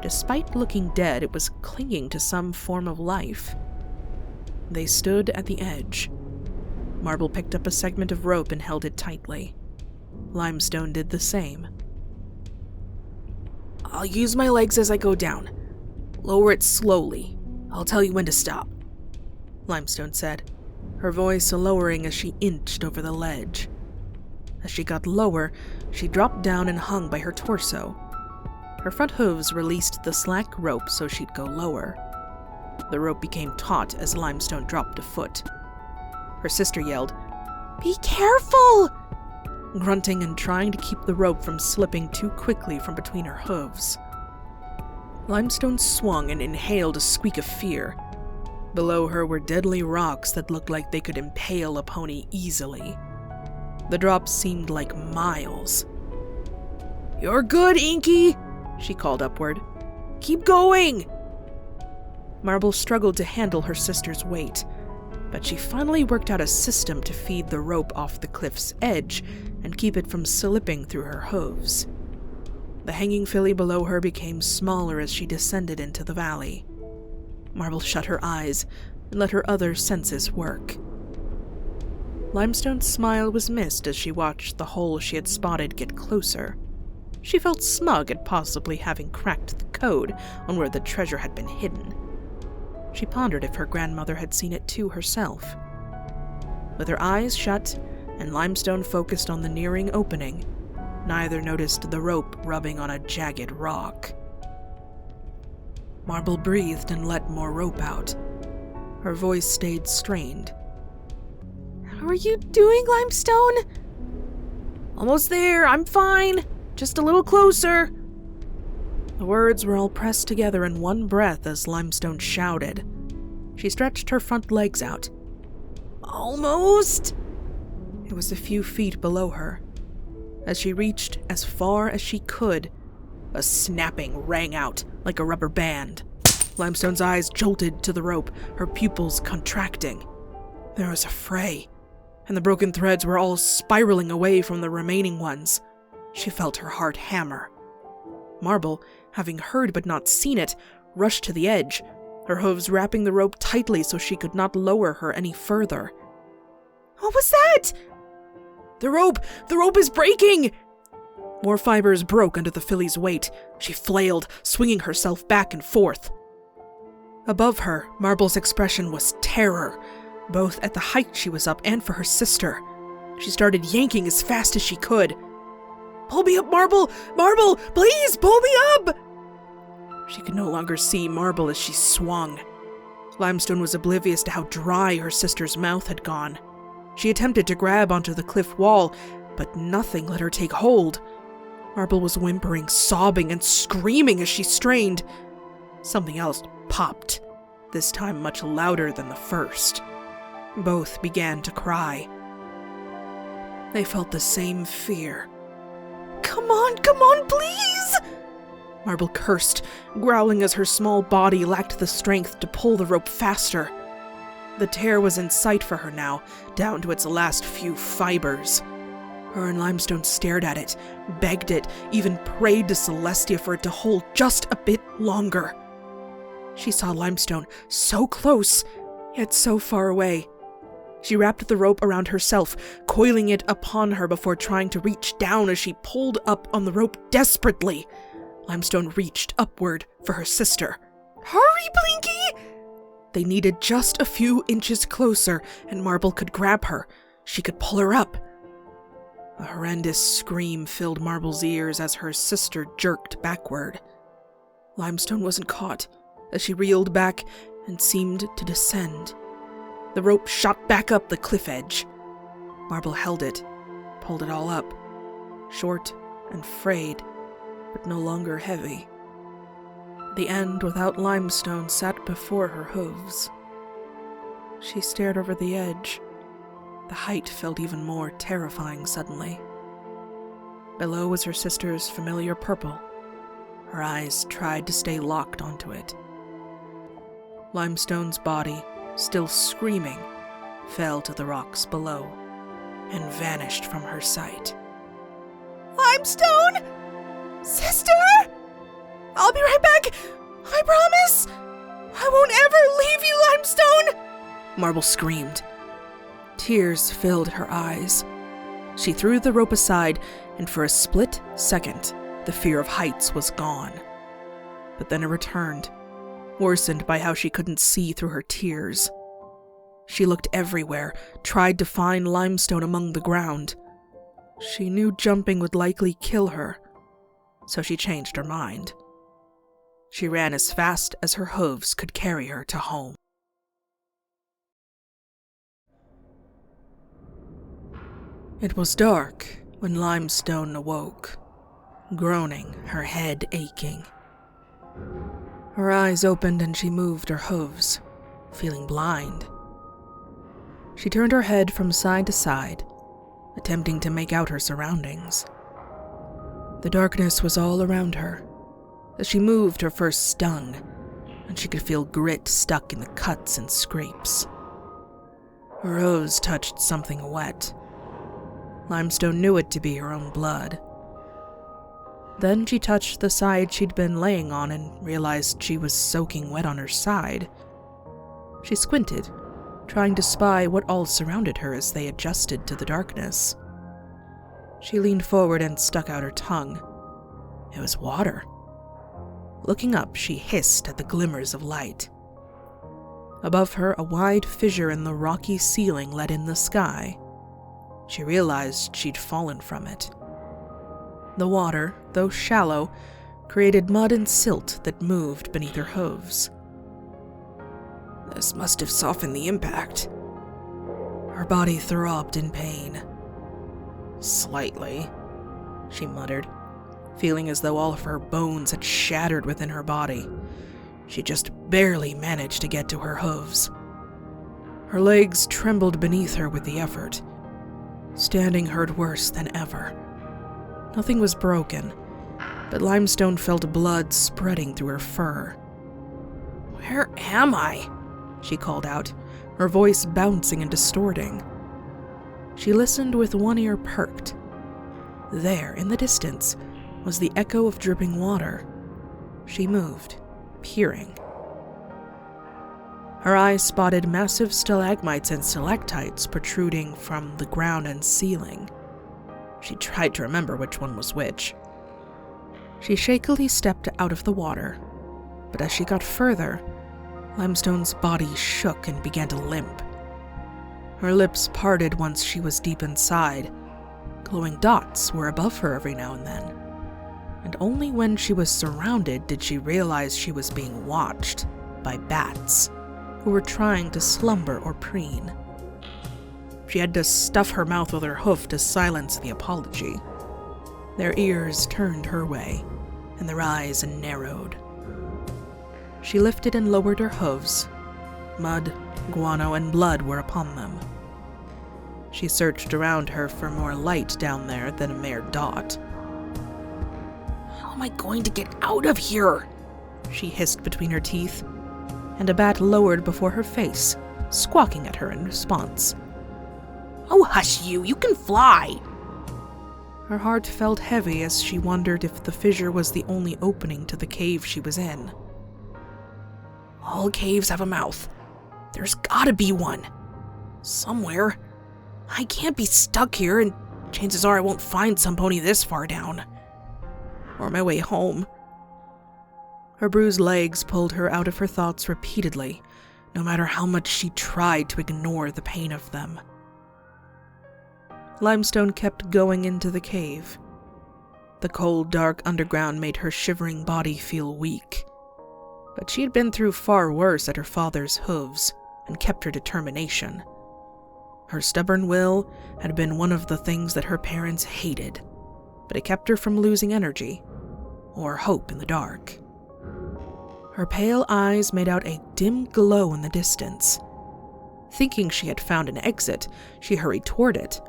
Despite looking dead, it was clinging to some form of life. They stood at the edge. Marble picked up a segment of rope and held it tightly. Limestone did the same. I'll use my legs as I go down. Lower it slowly. I'll tell you when to stop, Limestone said, her voice lowering as she inched over the ledge. As she got lower, she dropped down and hung by her torso. Her front hooves released the slack rope so she'd go lower. The rope became taut as Limestone dropped a foot. Her sister yelled, "Be careful!" grunting and trying to keep the rope from slipping too quickly from between her hooves. Limestone swung and inhaled a squeak of fear. Below her were deadly rocks that looked like they could impale a pony easily. The drop seemed like miles. "You're good, Inky," she called upward. "Keep going!" Marble struggled to handle her sister's weight, but she finally worked out a system to feed the rope off the cliff's edge and keep it from slipping through her hooves. The hanging filly below her became smaller as she descended into the valley. Marble shut her eyes and let her other senses work. Limestone's smile was missed as she watched the hole she had spotted get closer. She felt smug at possibly having cracked the code on where the treasure had been hidden. She pondered if her grandmother had seen it too herself. With her eyes shut and Limestone focused on the nearing opening, neither noticed the rope rubbing on a jagged rock. Marble breathed and let more rope out. Her voice stayed strained. "How are you doing, Limestone?" "Almost there, I'm fine. Just a little closer." The words were all pressed together in one breath as Limestone shouted. She stretched her front legs out. "Almost!" It was a few feet below her. As she reached as far as she could, a snapping rang out like a rubber band. Limestone's eyes jolted to the rope, her pupils contracting. There was a fray, and the broken threads were all spiraling away from the remaining ones. She felt her heart hammer. Marble, having heard but not seen it, rushed to the edge, her hooves wrapping the rope tightly so she could not lower her any further. "What was that?" The rope is breaking!" More fibers broke under the filly's weight. She flailed, swinging herself back and forth. Above her, Marble's expression was terror, both at the height she was up and for her sister. She started yanking as fast as she could. "Pull me up, Marble! Marble, please, pull me up!" She could no longer see Marble as she swung. Limestone was oblivious to how dry her sister's mouth had gone. She attempted to grab onto the cliff wall, but nothing let her take hold. Marble was whimpering, sobbing, and screaming as she strained. Something else popped, this time much louder than the first. Both began to cry. They felt the same fear. Come on, please!" Marble cursed, growling as her small body lacked the strength to pull the rope faster. The tear was in sight for her now, down to its last few fibers. Her and Limestone stared at it, begged it, even prayed to Celestia for it to hold just a bit longer. She saw Limestone so close, yet so far away. She wrapped the rope around herself, coiling it upon her before trying to reach down as she pulled up on the rope desperately. Limestone reached upward for her sister. "Hurry, Blinky!" They needed just a few inches closer, and Marble could grab her. She could pull her up. A horrendous scream filled Marble's ears as her sister jerked backward. Limestone wasn't caught, as she reeled back and seemed to descend. The rope shot back up the cliff edge. Marble held it, pulled it all up, short and frayed, but no longer heavy. The end without Limestone sat before her hooves. She stared over the edge. The height felt even more terrifying suddenly. Below was her sister's familiar purple. Her eyes tried to stay locked onto it. Limestone's body, still screaming, fell to the rocks below and vanished from her sight. "Limestone! Sister! I'll be right back! I promise! I won't ever leave you, Limestone!" Marble screamed. Tears filled her eyes. She threw the rope aside, and for a split second, the fear of heights was gone. But then it returned, worsened by how she couldn't see through her tears. She looked everywhere, tried to find Limestone among the ground. She knew jumping would likely kill her, so she changed her mind. She ran as fast as her hooves could carry her to home. It was dark when Limestone awoke, groaning, her head aching. Her eyes opened and she moved her hooves, feeling blind. She turned her head from side to side, attempting to make out her surroundings. The darkness was all around her. As she moved, her fur stung, and she could feel grit stuck in the cuts and scrapes. Her hooves touched something wet. Limestone knew it to be her own blood. Then she touched the side she'd been laying on and realized she was soaking wet on her side. She squinted, trying to spy what all surrounded her as they adjusted to the darkness. She leaned forward and stuck out her tongue. It was water. Looking up, she hissed at the glimmers of light. Above her, a wide fissure in the rocky ceiling let in the sky. She realized she'd fallen from it. The water, though shallow, created mud and silt that moved beneath her hooves. This must have softened the impact. Her body throbbed in pain. Slightly, she muttered, feeling as though all of her bones had shattered within her body. She just barely managed to get to her hooves. Her legs trembled beneath her with the effort. Standing hurt worse than ever. Nothing was broken, but Limestone felt blood spreading through her fur. "Where am I?" she called out, her voice bouncing and distorting. She listened with one ear perked. There, in the distance, was the echo of dripping water. She moved, peering. Her eyes spotted massive stalagmites and stalactites protruding from the ground and ceiling. She tried to remember which one was which. She shakily stepped out of the water, but as she got further, Limestone's body shook and began to limp. Her lips parted once she was deep inside. Glowing dots were above her every now and then, and only when she was surrounded did she realize she was being watched by bats who were trying to slumber or preen. She had to stuff her mouth with her hoof to silence the apology. Their ears turned her way, and their eyes narrowed. She lifted and lowered her hooves. Mud, guano, and blood were upon them. She searched around her for more light down there than a mere dot. "How am I going to get out of here?" she hissed between her teeth, and a bat lowered before her face, squawking at her in response. "Oh, hush you can fly!" Her heart felt heavy as she wondered if the fissure was the only opening to the cave she was in. All caves have a mouth. There's gotta be one. Somewhere. I can't be stuck here, and chances are I won't find some pony this far down. Or my way home. Her bruised legs pulled her out of her thoughts repeatedly, no matter how much she tried to ignore the pain of them. Limestone kept going into the cave. The cold, dark underground made her shivering body feel weak. But she had been through far worse at her father's hooves, and kept her determination. Her stubborn will had been one of the things that her parents hated, but it kept her from losing energy, or hope in the dark. Her pale eyes made out a dim glow in the distance. Thinking she had found an exit, she hurried toward it.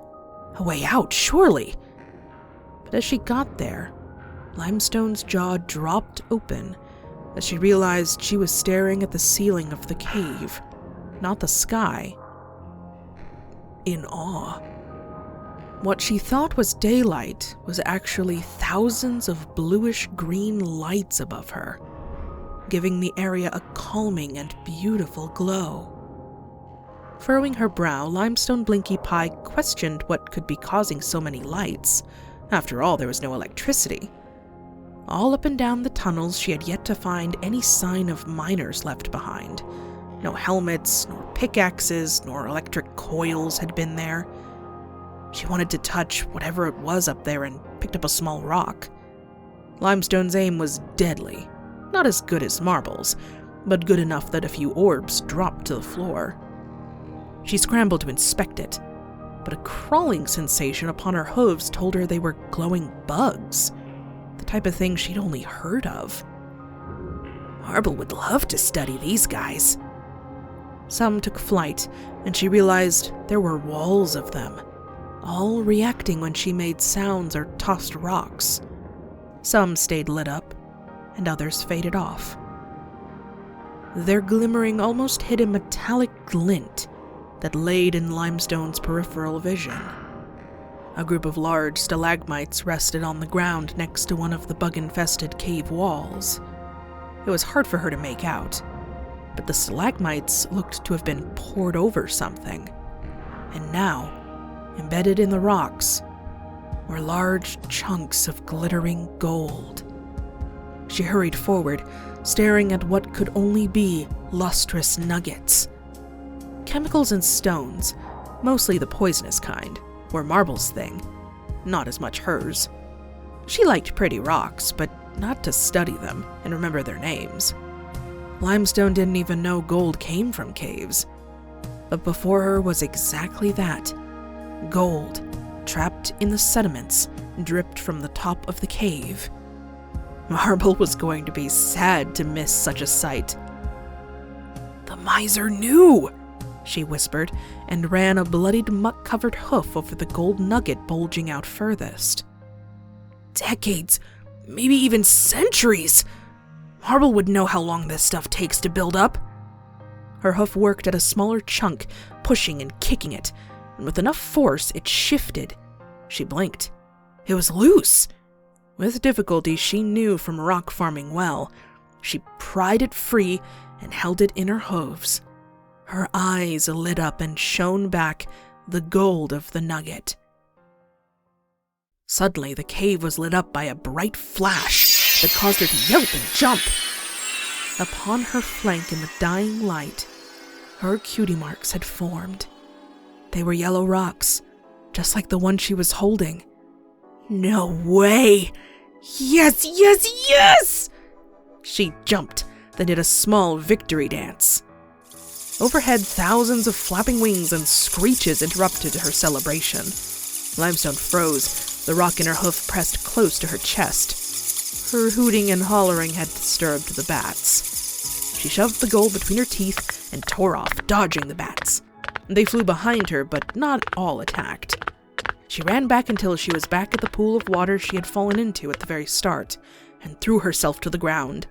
A way out, surely! But as she got there, Limestone's jaw dropped open as she realized she was staring at the ceiling of the cave, not the sky. In awe. What she thought was daylight was actually thousands of bluish-green lights above her, giving the area a calming and beautiful glow. Furrowing her brow, Limestone Blinkie Pie questioned what could be causing so many lights. After all, there was no electricity. All up and down the tunnels, she had yet to find any sign of miners left behind. No helmets, nor pickaxes, nor electric coils had been there. She wanted to touch whatever it was up there and picked up a small rock. Limestone's aim was deadly, Not as good as marbles, but good enough that a few orbs dropped to the floor. She scrambled to inspect it, but a crawling sensation upon her hooves told her they were glowing bugs, the type of thing she'd only heard of. Marble would love to study these guys. Some took flight, and she realized there were walls of them, all reacting when she made sounds or tossed rocks. Some stayed lit up, and others faded off. Their glimmering almost hid a metallic glint that laid in Limestone's peripheral vision. A group of large stalagmites rested on the ground next to one of the bug-infested cave walls. It was hard for her to make out, but the stalagmites looked to have been poured over something. And now, embedded in the rocks, were large chunks of glittering gold. She hurried forward, staring at what could only be lustrous nuggets. Chemicals and stones, mostly the poisonous kind, were Marble's thing, not as much hers. She liked pretty rocks, but not to study them and remember their names. Limestone didn't even know gold came from caves. But before her was exactly that. Gold, trapped in the sediments, dripped from the top of the cave. Marble was going to be sad to miss such a sight. "The miser knew," she whispered, and ran a bloodied, muck-covered hoof over the gold nugget bulging out furthest. "Decades, maybe even centuries! Marble would know how long this stuff takes to build up." Her hoof worked at a smaller chunk, pushing and kicking it, and with enough force it shifted. She blinked. It was loose. With difficulty, she knew from rock farming well. She pried it free and held it in her hooves. Her eyes lit up and shone back the gold of the nugget. Suddenly, the cave was lit up by a bright flash that caused her to yelp and jump. Upon her flank in the dying light, her cutie marks had formed. They were yellow rocks, just like the one she was holding. No way! Yes, yes, yes! She jumped, then did a small victory dance. Overhead, thousands of flapping wings and screeches interrupted her celebration. Limestone froze, the rock in her hoof pressed close to her chest. Her hooting and hollering had disturbed the bats. She shoved the gold between her teeth and tore off, dodging the bats. They flew behind her, but not all attacked. She ran back until she was back at the pool of water she had fallen into at the very start, and threw herself to the ground.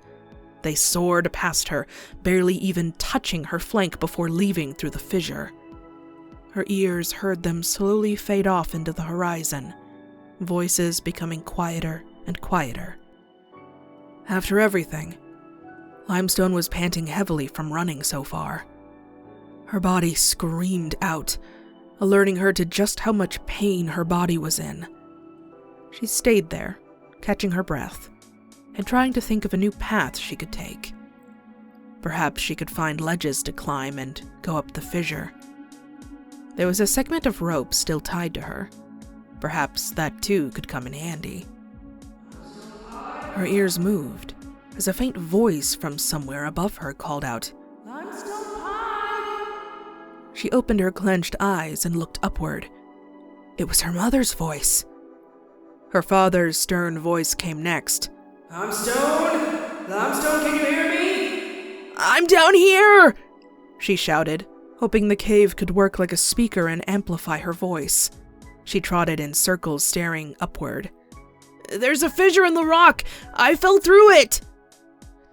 They soared past her, barely even touching her flank before leaving through the fissure. Her ears heard them slowly fade off into the horizon, voices becoming quieter and quieter. After everything, Limestone was panting heavily from running so far. Her body screamed out, alerting her to just how much pain her body was in. She stayed there, catching her breath, and trying to think of a new path she could take. Perhaps she could find ledges to climb and go up the fissure. There was a segment of rope still tied to her. Perhaps that too could come in handy. Her ears moved as a faint voice from somewhere above her called out, "Limestone pie!" She opened her clenched eyes and looked upward. It was her mother's voice. Her father's stern voice came next. "Limestone? Limestone, can you hear me?" "I'm down here!" she shouted, hoping the cave could work like a speaker and amplify her voice. She trotted in circles, staring upward. "There's a fissure in the rock! I fell through it!"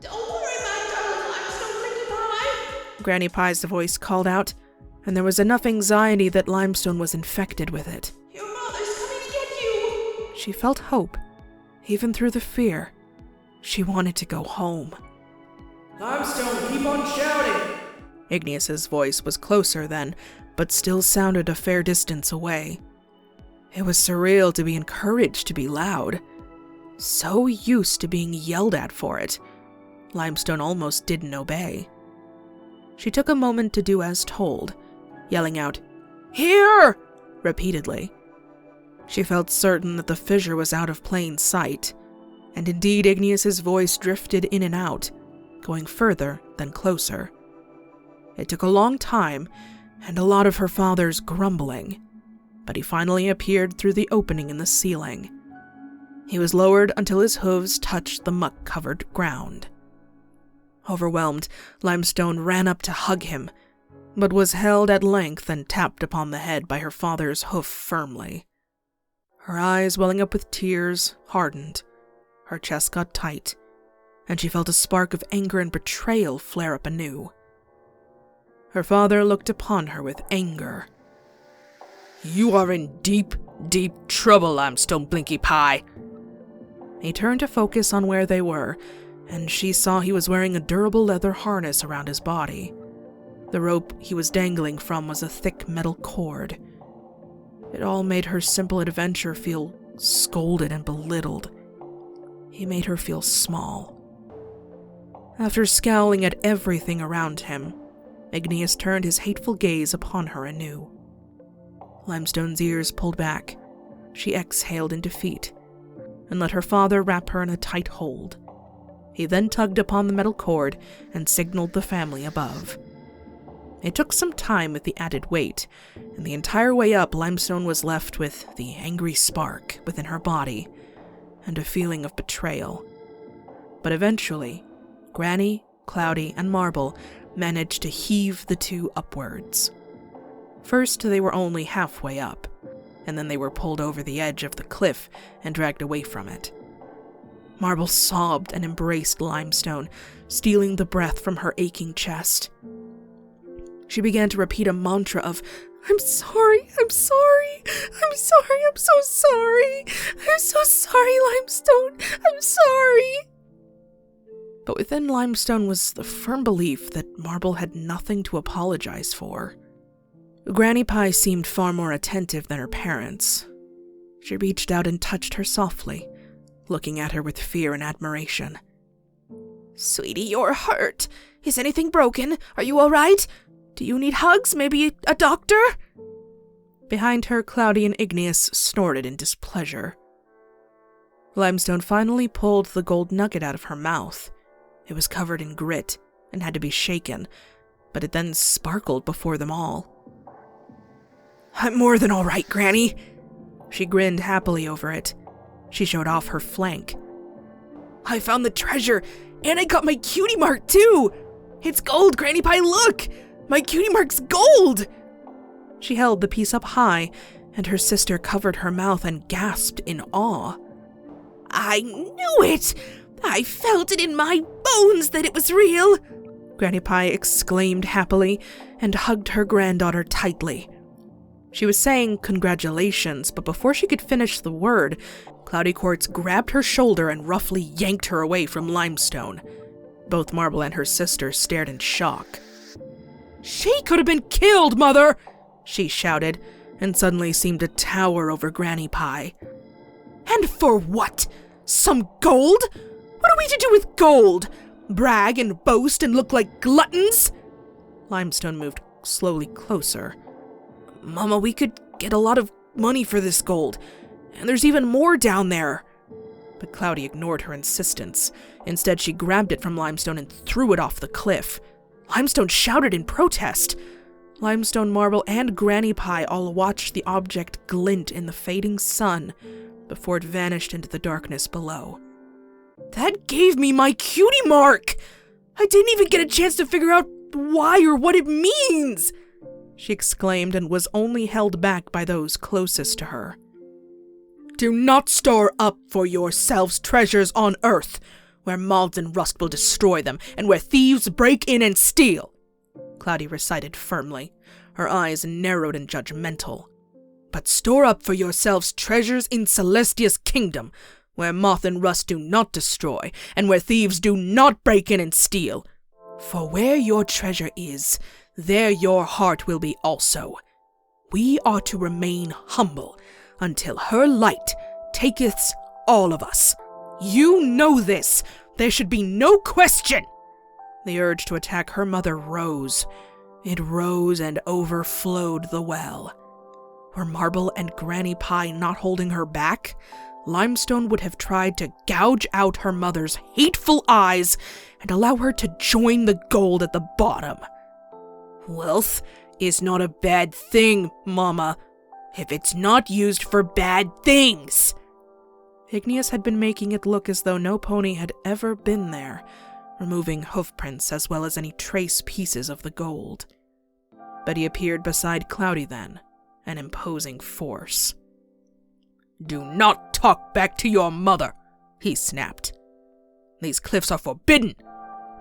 "Don't worry, my darling Limestone Mickey Pie!" Granny Pie's voice called out, and there was enough anxiety that Limestone was infected with it. "Your mother's coming to get you!" She felt hope, even through the fear. She wanted to go home. "Limestone, keep on shouting!" Igneous's voice was closer then, but still sounded a fair distance away. It was surreal to be encouraged to be loud. So used to being yelled at for it, Limestone almost didn't obey. She took a moment to do as told, yelling out, "Here!" repeatedly. She felt certain that the fissure was out of plain sight. And indeed, Igneous's voice drifted in and out, going further than closer. It took a long time, and a lot of her father's grumbling, but he finally appeared through the opening in the ceiling. He was lowered until his hooves touched the muck-covered ground. Overwhelmed, Limestone ran up to hug him, but was held at length and tapped upon the head by her father's hoof firmly. Her eyes, welling up with tears, hardened. Her chest got tight, and she felt a spark of anger and betrayal flare up anew. Her father looked upon her with anger. "You are in deep, deep trouble, Limestone Blinky Pie." He turned to focus on where they were, and she saw he was wearing a durable leather harness around his body. The rope he was dangling from was a thick metal cord. It all made her simple adventure feel scolded and belittled. He made her feel small. After scowling at everything around him, Igneous turned his hateful gaze upon her anew. Limestone's ears pulled back. She exhaled in defeat, and let her father wrap her in a tight hold. He then tugged upon the metal cord and signaled the family above. It took some time with the added weight, and the entire way up, Limestone was left with the angry spark within her body and a feeling of betrayal. But eventually, Granny, Cloudy, and Marble managed to heave the two upwards. First, they were only halfway up, and then they were pulled over the edge of the cliff and dragged away from it. Marble sobbed and embraced Limestone, stealing the breath from her aching chest. She began to repeat a mantra of, I'm sorry, I'm sorry, I'm sorry, I'm so sorry, I'm so sorry, Limestone, I'm sorry. But within Limestone was the firm belief that Marble had nothing to apologize for. Granny Pie seemed far more attentive than her parents. She reached out and touched her softly, looking at her with fear and admiration. Sweetie, you're hurt. Is anything broken? Are you all right? Do you need hugs? Maybe a doctor? Behind her, Cloudy and Igneous snorted in displeasure. Limestone finally pulled the gold nugget out of her mouth. It was covered in grit and had to be shaken, but it then sparkled before them all. I'm more than all right, Granny. She grinned happily over it. She showed off her flank. I found the treasure, and I got my cutie mark, too! It's gold, Granny Pie, look! My cutie mark's gold! She held the piece up high, and her sister covered her mouth and gasped in awe. I knew it! I felt it in my bones that it was real! Granny Pie exclaimed happily and hugged her granddaughter tightly. She was saying congratulations, but before she could finish the word, Cloudy Quartz grabbed her shoulder and roughly yanked her away from Limestone. Both Marble and her sister stared in shock. She could have been killed, Mother! She shouted, and suddenly seemed to tower over Granny Pie. And for what? Some gold? What are we to do with gold? Brag and boast and look like gluttons? Limestone moved slowly closer. Mama, we could get a lot of money for this gold, and there's even more down there. But Cloudy ignored her insistence. Instead, she grabbed it from Limestone and threw it off the cliff. Limestone shouted in protest. Limestone, Marble, and Granny Pie all watched the object glint in the fading sun before it vanished into the darkness below. That gave me my cutie mark! I didn't even get a chance to figure out why or what it means! She exclaimed and was only held back by those closest to her. Do not store up for yourselves treasures on earth, where moths and rust will destroy them, and where thieves break in and steal, Cloudy recited firmly, her eyes narrowed and judgmental. But store up for yourselves treasures in Celestia's kingdom, where moth and rust do not destroy, and where thieves do not break in and steal. For where your treasure is, there your heart will be also. We are to remain humble until her light taketh all of us. You know this. There should be no question. The urge to attack her mother rose. It rose and overflowed the well. Were Marble and Granny Pie not holding her back? Limestone would have tried to gouge out her mother's hateful eyes and allow her to join the gold at the bottom. Wealth is not a bad thing, Mama, if it's not used for bad things. Igneous had been making it look as though no pony had ever been there, removing hoofprints as well as any trace pieces of the gold. But he appeared beside Cloudy then, an imposing force. "Do not talk back to your mother," he snapped. "These cliffs are forbidden.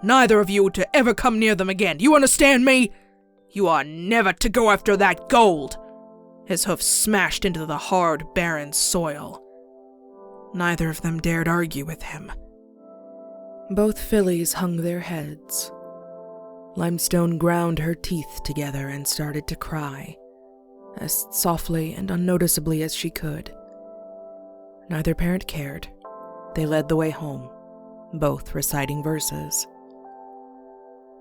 Neither of you to ever come near them again. You understand me? You are never to go after that gold." His hoof smashed into the hard, barren soil. Neither of them dared argue with him. Both fillies hung their heads. Limestone ground her teeth together and started to cry, as softly and unnoticeably as she could. Neither parent cared. They led the way home, both reciting verses.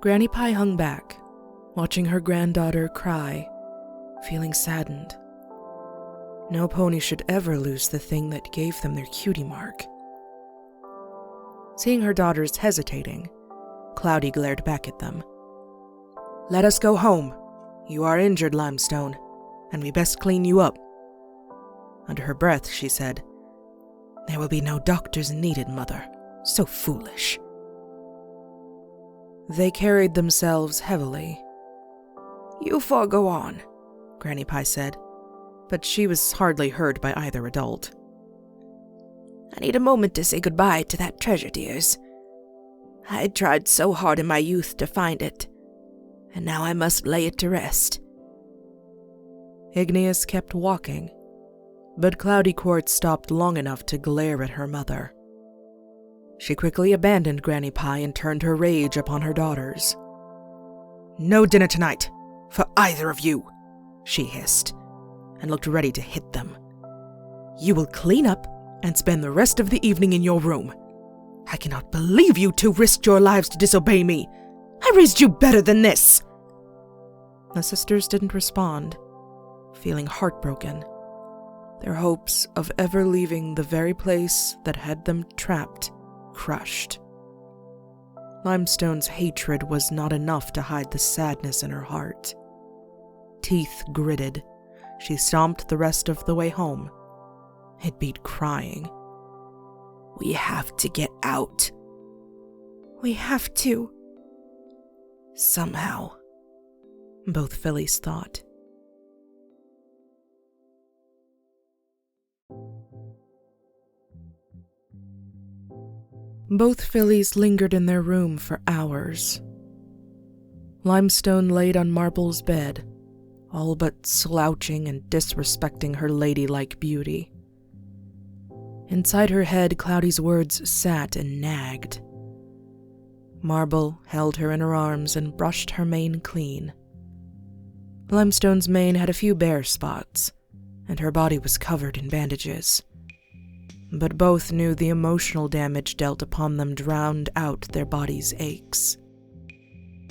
Granny Pie hung back, watching her granddaughter cry, feeling saddened. No pony should ever lose the thing that gave them their cutie mark. Seeing her daughters hesitating, Cloudy glared back at them. "Let us go home. You are injured, Limestone, and we best clean you up." Under her breath, she said, "There will be no doctors needed, Mother. So foolish." They carried themselves heavily. "You four go on," Granny Pie said, but she was hardly heard by either adult. "I need a moment to say goodbye to that treasure, dears. I tried so hard in my youth to find it, and now I must lay it to rest." Igneous kept walking, but Cloudy Quartz stopped long enough to glare at her mother. She quickly abandoned Granny Pie and turned her rage upon her daughters. "No dinner tonight, for either of you," she hissed, and looked ready to hit them. "You will clean up and spend the rest of the evening in your room. I cannot believe you two risked your lives to disobey me. I raised you better than this." The sisters didn't respond, feeling heartbroken, their hopes of ever leaving the very place that had them trapped crushed. Limestone's hatred was not enough to hide the sadness in her heart. Teeth gritted, she stomped the rest of the way home. It beat crying. "We have to get out." "We have to." "Somehow," both fillies thought. Both fillies lingered in their room for hours. Limestone laid on Marble's bed, all but slouching and disrespecting her ladylike beauty. Inside her head, Cloudy's words sat and nagged. Marble held her in her arms and brushed her mane clean. Limestone's mane had a few bare spots, and her body was covered in bandages. But both knew the emotional damage dealt upon them drowned out their bodies' aches.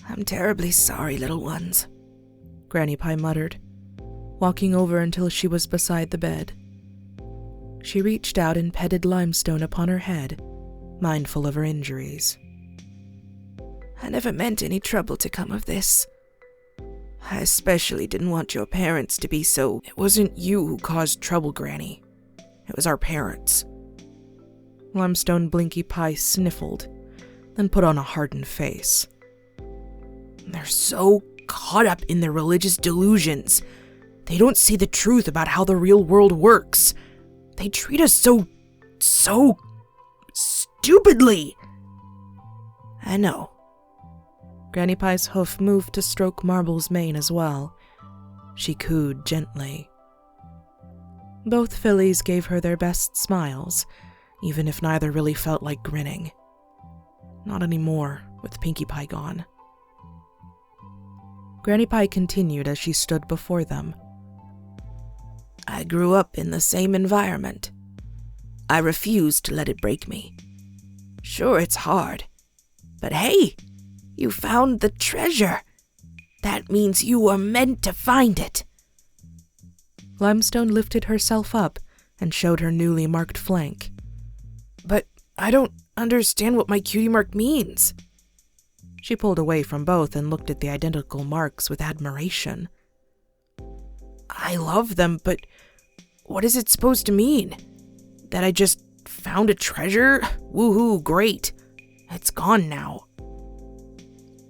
"I'm terribly sorry, little ones," Granny Pie muttered, walking over until she was beside the bed. She reached out and petted Limestone upon her head, mindful of her injuries. "I never meant any trouble to come of this. I especially didn't want your parents to be so—" "It wasn't you who caused trouble, Granny. It was our parents." Limestone Blinky Pie sniffled, then put on a hardened face. "They're so caught up in their religious delusions. They don't see the truth about how the real world works. They treat us so stupidly." "I know." Granny Pie's hoof moved to stroke Marble's mane as well. She cooed gently. Both fillies gave her their best smiles, even if neither really felt like grinning. Not anymore, with Pinkie Pie gone. Granny Pie continued as she stood before them. "I grew up in the same environment. I refused to let it break me. Sure, it's hard, but hey, you found the treasure. That means you were meant to find it." Limestone lifted herself up and showed her newly marked flank. "But I don't understand what my cutie mark means." She pulled away from both and looked at the identical marks with admiration. "I love them, but what is it supposed to mean? That I just found a treasure? Woohoo, great. It's gone now."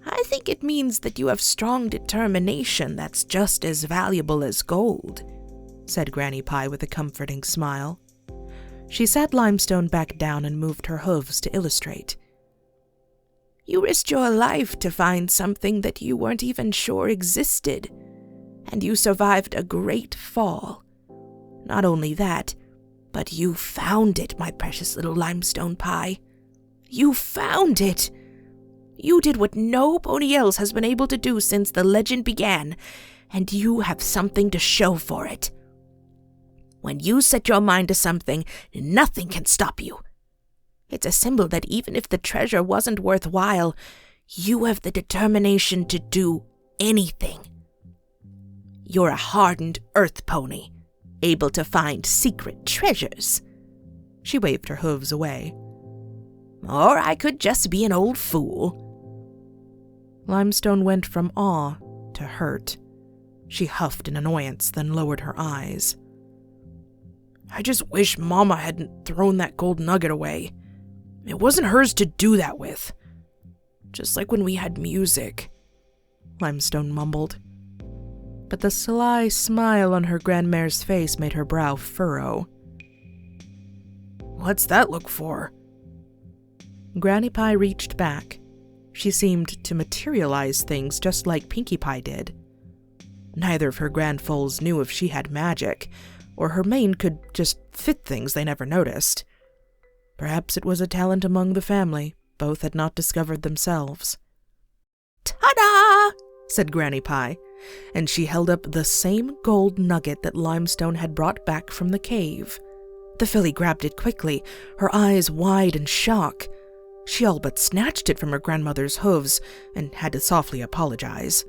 "I think it means that you have strong determination that's just as valuable as gold," said Granny Pie with a comforting smile. She sat Limestone back down and moved her hooves to illustrate. "You risked your life to find something that you weren't even sure existed, and you survived a great fall. Not only that, but you found it, my precious little Limestone Pie. You found it! You did what no pony else has been able to do since the legend began, and you have something to show for it. When you set your mind to something, nothing can stop you. It's a symbol that even if the treasure wasn't worthwhile, you have the determination to do anything. You're a hardened earth pony, able to find secret treasures." She waved her hooves away. "Or I could just be an old fool." Limestone went from awe to hurt. She huffed in annoyance, then lowered her eyes. "I just wish Mama hadn't thrown that gold nugget away. It wasn't hers to do that with. Just like when we had music," Limestone mumbled. But the sly smile on her grandmare's face made her brow furrow. "What's that look for?" Granny Pie reached back. She seemed to materialize things just like Pinkie Pie did. Neither of her grandfoals knew if she had magic, or her mane could just fit things they never noticed. Perhaps it was a talent among the family both had not discovered themselves. "Ta-da!" said Granny Pie, and she held up the same gold nugget that Limestone had brought back from the cave. The filly grabbed it quickly, her eyes wide in shock. She all but snatched it from her grandmother's hooves and had to softly apologize.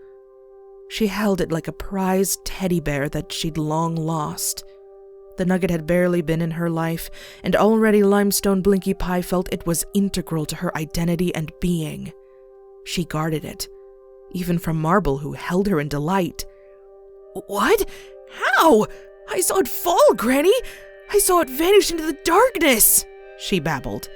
She held it like a prized teddy bear that she'd long lost. The nugget had barely been in her life, and already Limestone Blinkie Pie felt it was integral to her identity and being. She guarded it, even from Marble, who held her in delight. "What? How? I saw it fall, Granny! I saw it vanish into the darkness!" she babbled.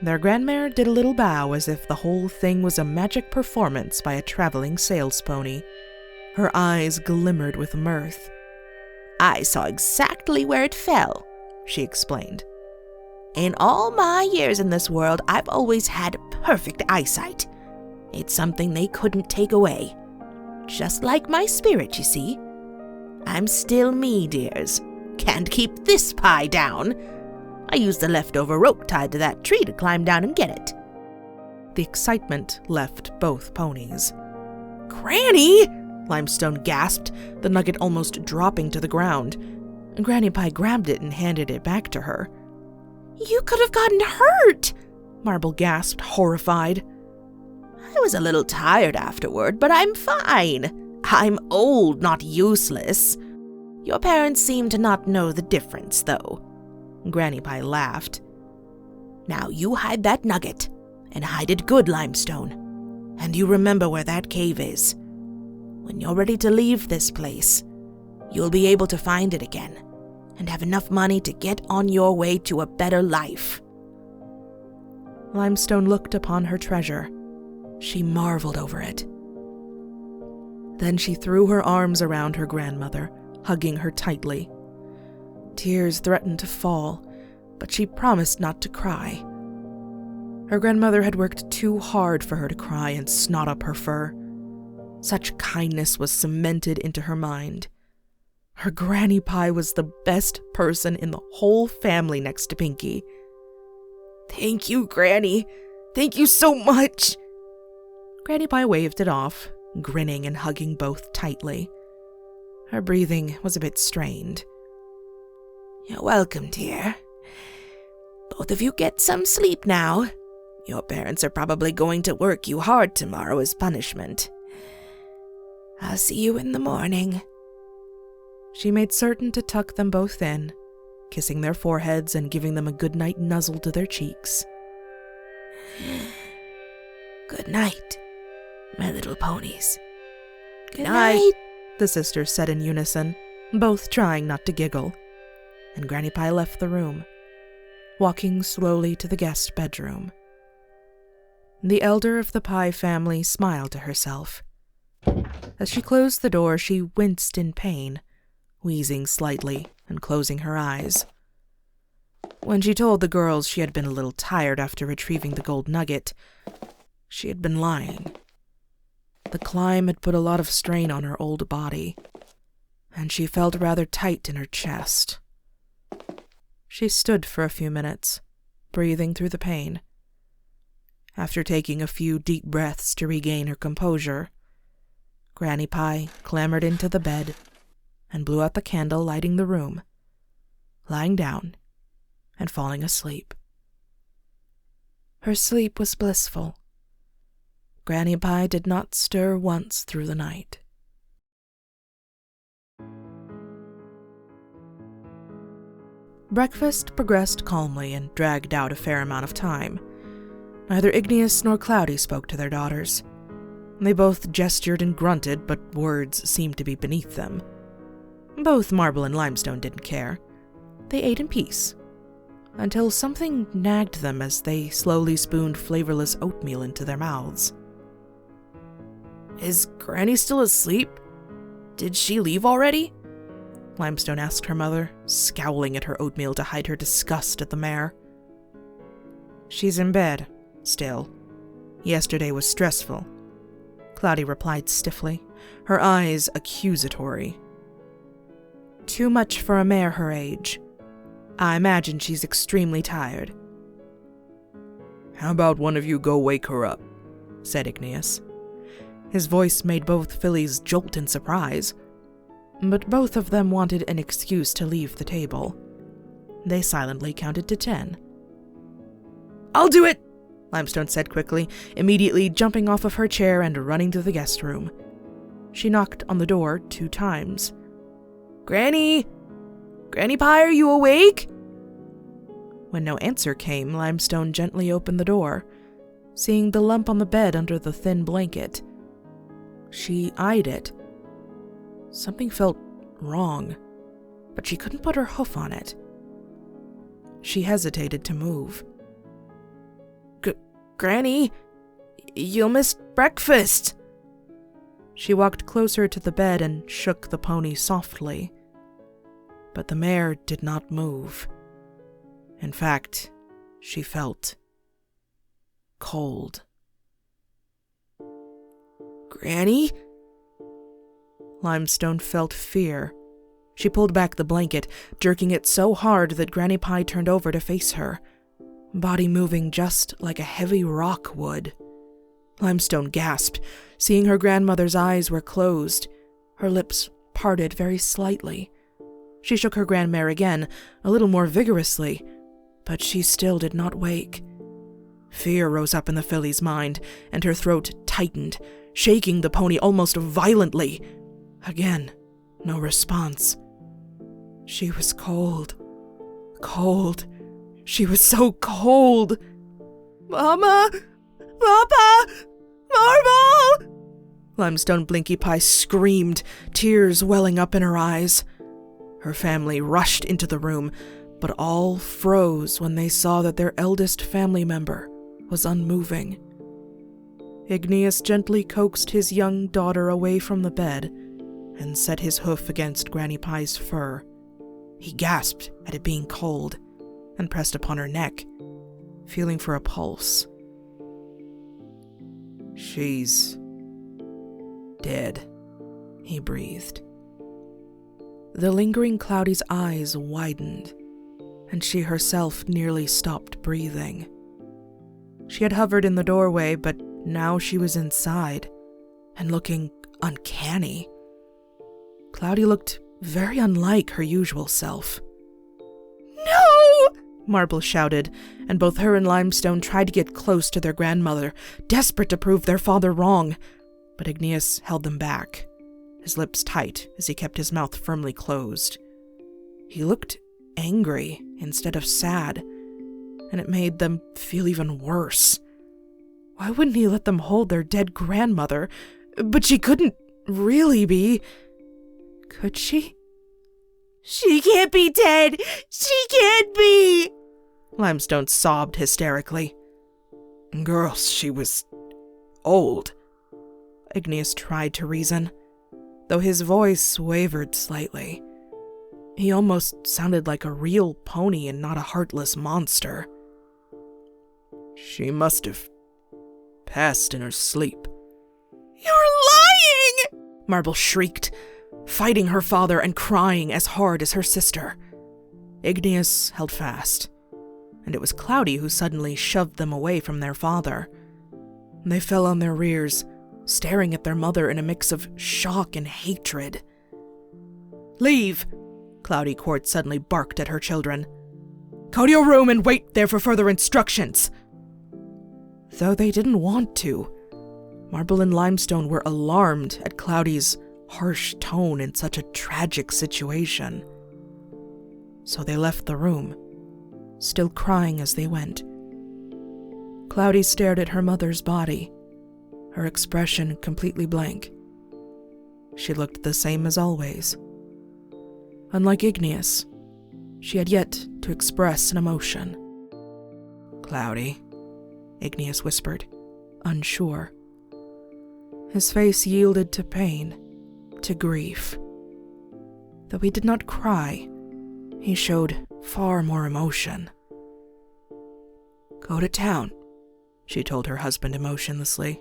Their grandmare did a little bow as if the whole thing was a magic performance by a traveling sales pony. Her eyes glimmered with mirth. "I saw exactly where it fell," she explained. "In all my years in this world, I've always had perfect eyesight. It's something they couldn't take away. Just like my spirit, you see. I'm still me, dears. Can't keep this pie down. I used the leftover rope tied to that tree to climb down and get it." The excitement left both ponies. "Granny!" Limestone gasped, the nugget almost dropping to the ground. Granny Pie grabbed it and handed it back to her. "You could have gotten hurt!" Marble gasped, horrified. "I was a little tired afterward, but I'm fine. I'm old, not useless. Your parents seem to not know the difference, though." Granny Pie laughed. "Now you hide that nugget, and hide it good, Limestone. And you remember where that cave is. When you're ready to leave this place, you'll be able to find it again, and have enough money to get on your way to a better life." Limestone looked upon her treasure. She marveled over it. Then she threw her arms around her grandmother, hugging her tightly. Tears threatened to fall, but she promised not to cry. Her grandmother had worked too hard for her to cry and snot up her fur. Such kindness was cemented into her mind. Her Granny Pie was the best person in the whole family next to Pinkie. "Thank you, Granny. Thank you so much." Granny Pie waved it off, grinning and hugging both tightly. Her breathing was a bit strained. "You're welcome, dear. Both of you get some sleep now. Your parents are probably going to work you hard tomorrow as punishment. I'll see you in the morning." She made certain to tuck them both in, kissing their foreheads and giving them a goodnight nuzzle to their cheeks. Good night, my little ponies. Good night, the sisters said in unison, both trying not to giggle, and Granny Pie left the room, walking slowly to the guest bedroom. The elder of the Pie family smiled to herself. As she closed the door, she winced in pain, wheezing slightly and closing her eyes. When she told the girls she had been a little tired after retrieving the gold nugget, she had been lying. The climb had put a lot of strain on her old body, and she felt rather tight in her chest. She stood for a few minutes, breathing through the pain. After taking a few deep breaths to regain her composure, Granny Pie clambered into the bed and blew out the candle lighting the room, lying down and falling asleep. Her sleep was blissful. Granny Pie did not stir once through the night. Breakfast progressed calmly and dragged out a fair amount of time. Neither Igneous nor Cloudy spoke to their daughters. They both gestured and grunted, but words seemed to be beneath them. Both Marble and Limestone didn't care. They ate in peace, until something nagged them as they slowly spooned flavorless oatmeal into their mouths. Is Granny still asleep? Did she leave already? Limestone asked her mother, scowling at her oatmeal to hide her disgust at the mare. She's in bed, still. Yesterday was stressful, Cloudy replied stiffly, her eyes accusatory. Too much for a mare her age. I imagine she's extremely tired. How about one of you go wake her up, said Igneous. His voice made both fillies jolt in surprise, but both of them wanted an excuse to leave the table. They silently counted to 10. I'll do it, Limestone said quickly, immediately jumping off of her chair and running to the guest room. She knocked on the door 2 times. Granny! Granny Pie, are you awake? When no answer came, Limestone gently opened the door, seeing the lump on the bed under the thin blanket. She eyed it. Something felt wrong, but she couldn't put her hoof on it. She hesitated to move. Granny, you'll miss breakfast. She walked closer to the bed and shook the pony softly. But the mare did not move. In fact, she felt cold. Granny? Limestone felt fear. She pulled back the blanket, jerking it so hard that Granny Pie turned over to face her, body moving just like a heavy rock would. Limestone gasped, seeing her grandmother's eyes were closed, her lips parted very slightly. She shook her grandmare again, a little more vigorously, but she still did not wake. Fear rose up in the filly's mind, and her throat tightened, shaking the pony almost violently. Again, no response. She was cold. Cold. She was so cold. Mama! Papa! Marble! Limestone Blinky Pie screamed, tears welling up in her eyes. Her family rushed into the room, but all froze when they saw that their eldest family member was unmoving. Igneous gently coaxed his young daughter away from the bed and set his hoof against Granny Pie's fur. He gasped at it being cold and pressed upon her neck, feeling for a pulse. She's dead, he breathed. The lingering Cloudy's eyes widened, and she herself nearly stopped breathing. She had hovered in the doorway, but now she was inside, and looking uncanny. Cloudy looked very unlike her usual self. No! Marble shouted, and both her and Limestone tried to get close to their grandmother, desperate to prove their father wrong, but Igneous held them back, his lips tight as he kept his mouth firmly closed. He looked angry instead of sad, and it made them feel even worse. Why wouldn't he let them hold their dead grandmother? But she couldn't really be. Could she? She can't be dead! She can't be! Limestone sobbed hysterically. Girls, she was old. Igneous tried to reason, though his voice wavered slightly. He almost sounded like a real pony and not a heartless monster. She must have passed in her sleep. You're lying! Marble shrieked, fighting her father and crying as hard as her sister. Igneous held fast, and it was Cloudy who suddenly shoved them away from their father. They fell on their rears, staring at their mother in a mix of shock and hatred. "Leave!" Cloudy Court suddenly barked at her children. "Go to your room and wait there for further instructions." Though they didn't want to, Marble and Limestone were alarmed at Cloudy's harsh tone in such a tragic situation. So they left the room, still crying as they went. Cloudy stared at her mother's body, her expression completely blank. She looked the same as always. Unlike Igneous, she had yet to express an emotion. "Cloudy," Igneous whispered, unsure. His face yielded to pain, to grief. Though he did not cry, he showed far more emotion. "Go to town," she told her husband emotionlessly.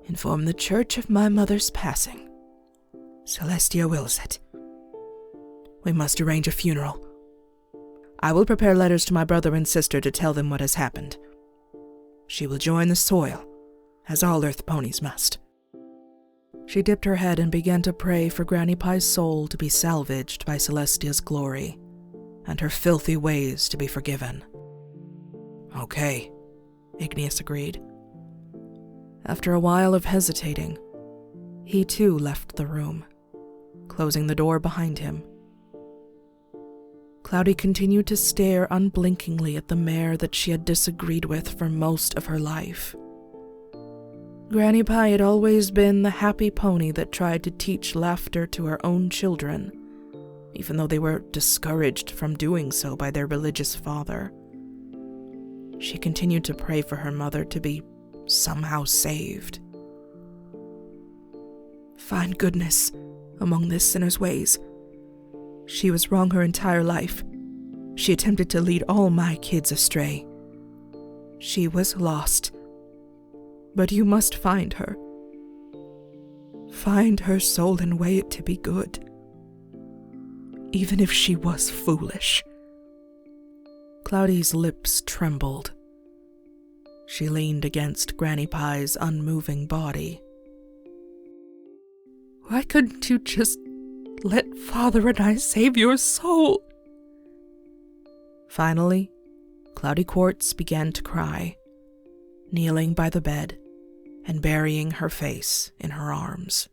"Inform the church of my mother's passing. Celestia wills it. We must arrange a funeral. I will prepare letters to my brother and sister to tell them what has happened. She will join the soil, as all earth ponies must." She dipped her head and began to pray for Granny Pie's soul to be salvaged by Celestia's glory, and her filthy ways to be forgiven. "Okay," Igneous agreed. After a while of hesitating, he too left the room, closing the door behind him. Cloudy continued to stare unblinkingly at the mare that she had disagreed with for most of her life. Granny Pie had always been the happy pony that tried to teach laughter to her own children, even though they were discouraged from doing so by their religious father. She continued to pray for her mother to be somehow saved. "Find goodness among this sinner's ways. She was wrong her entire life. She attempted to lead all my kids astray. She was lost. But you must find her. Find her soul and weigh it to be good. Even if she was foolish." Cloudy's lips trembled. She leaned against Granny Pie's unmoving body. "Why couldn't you just let Father and I save your soul?" Finally, Cloudy Quartz began to cry, kneeling by the bed and burying her face in her arms.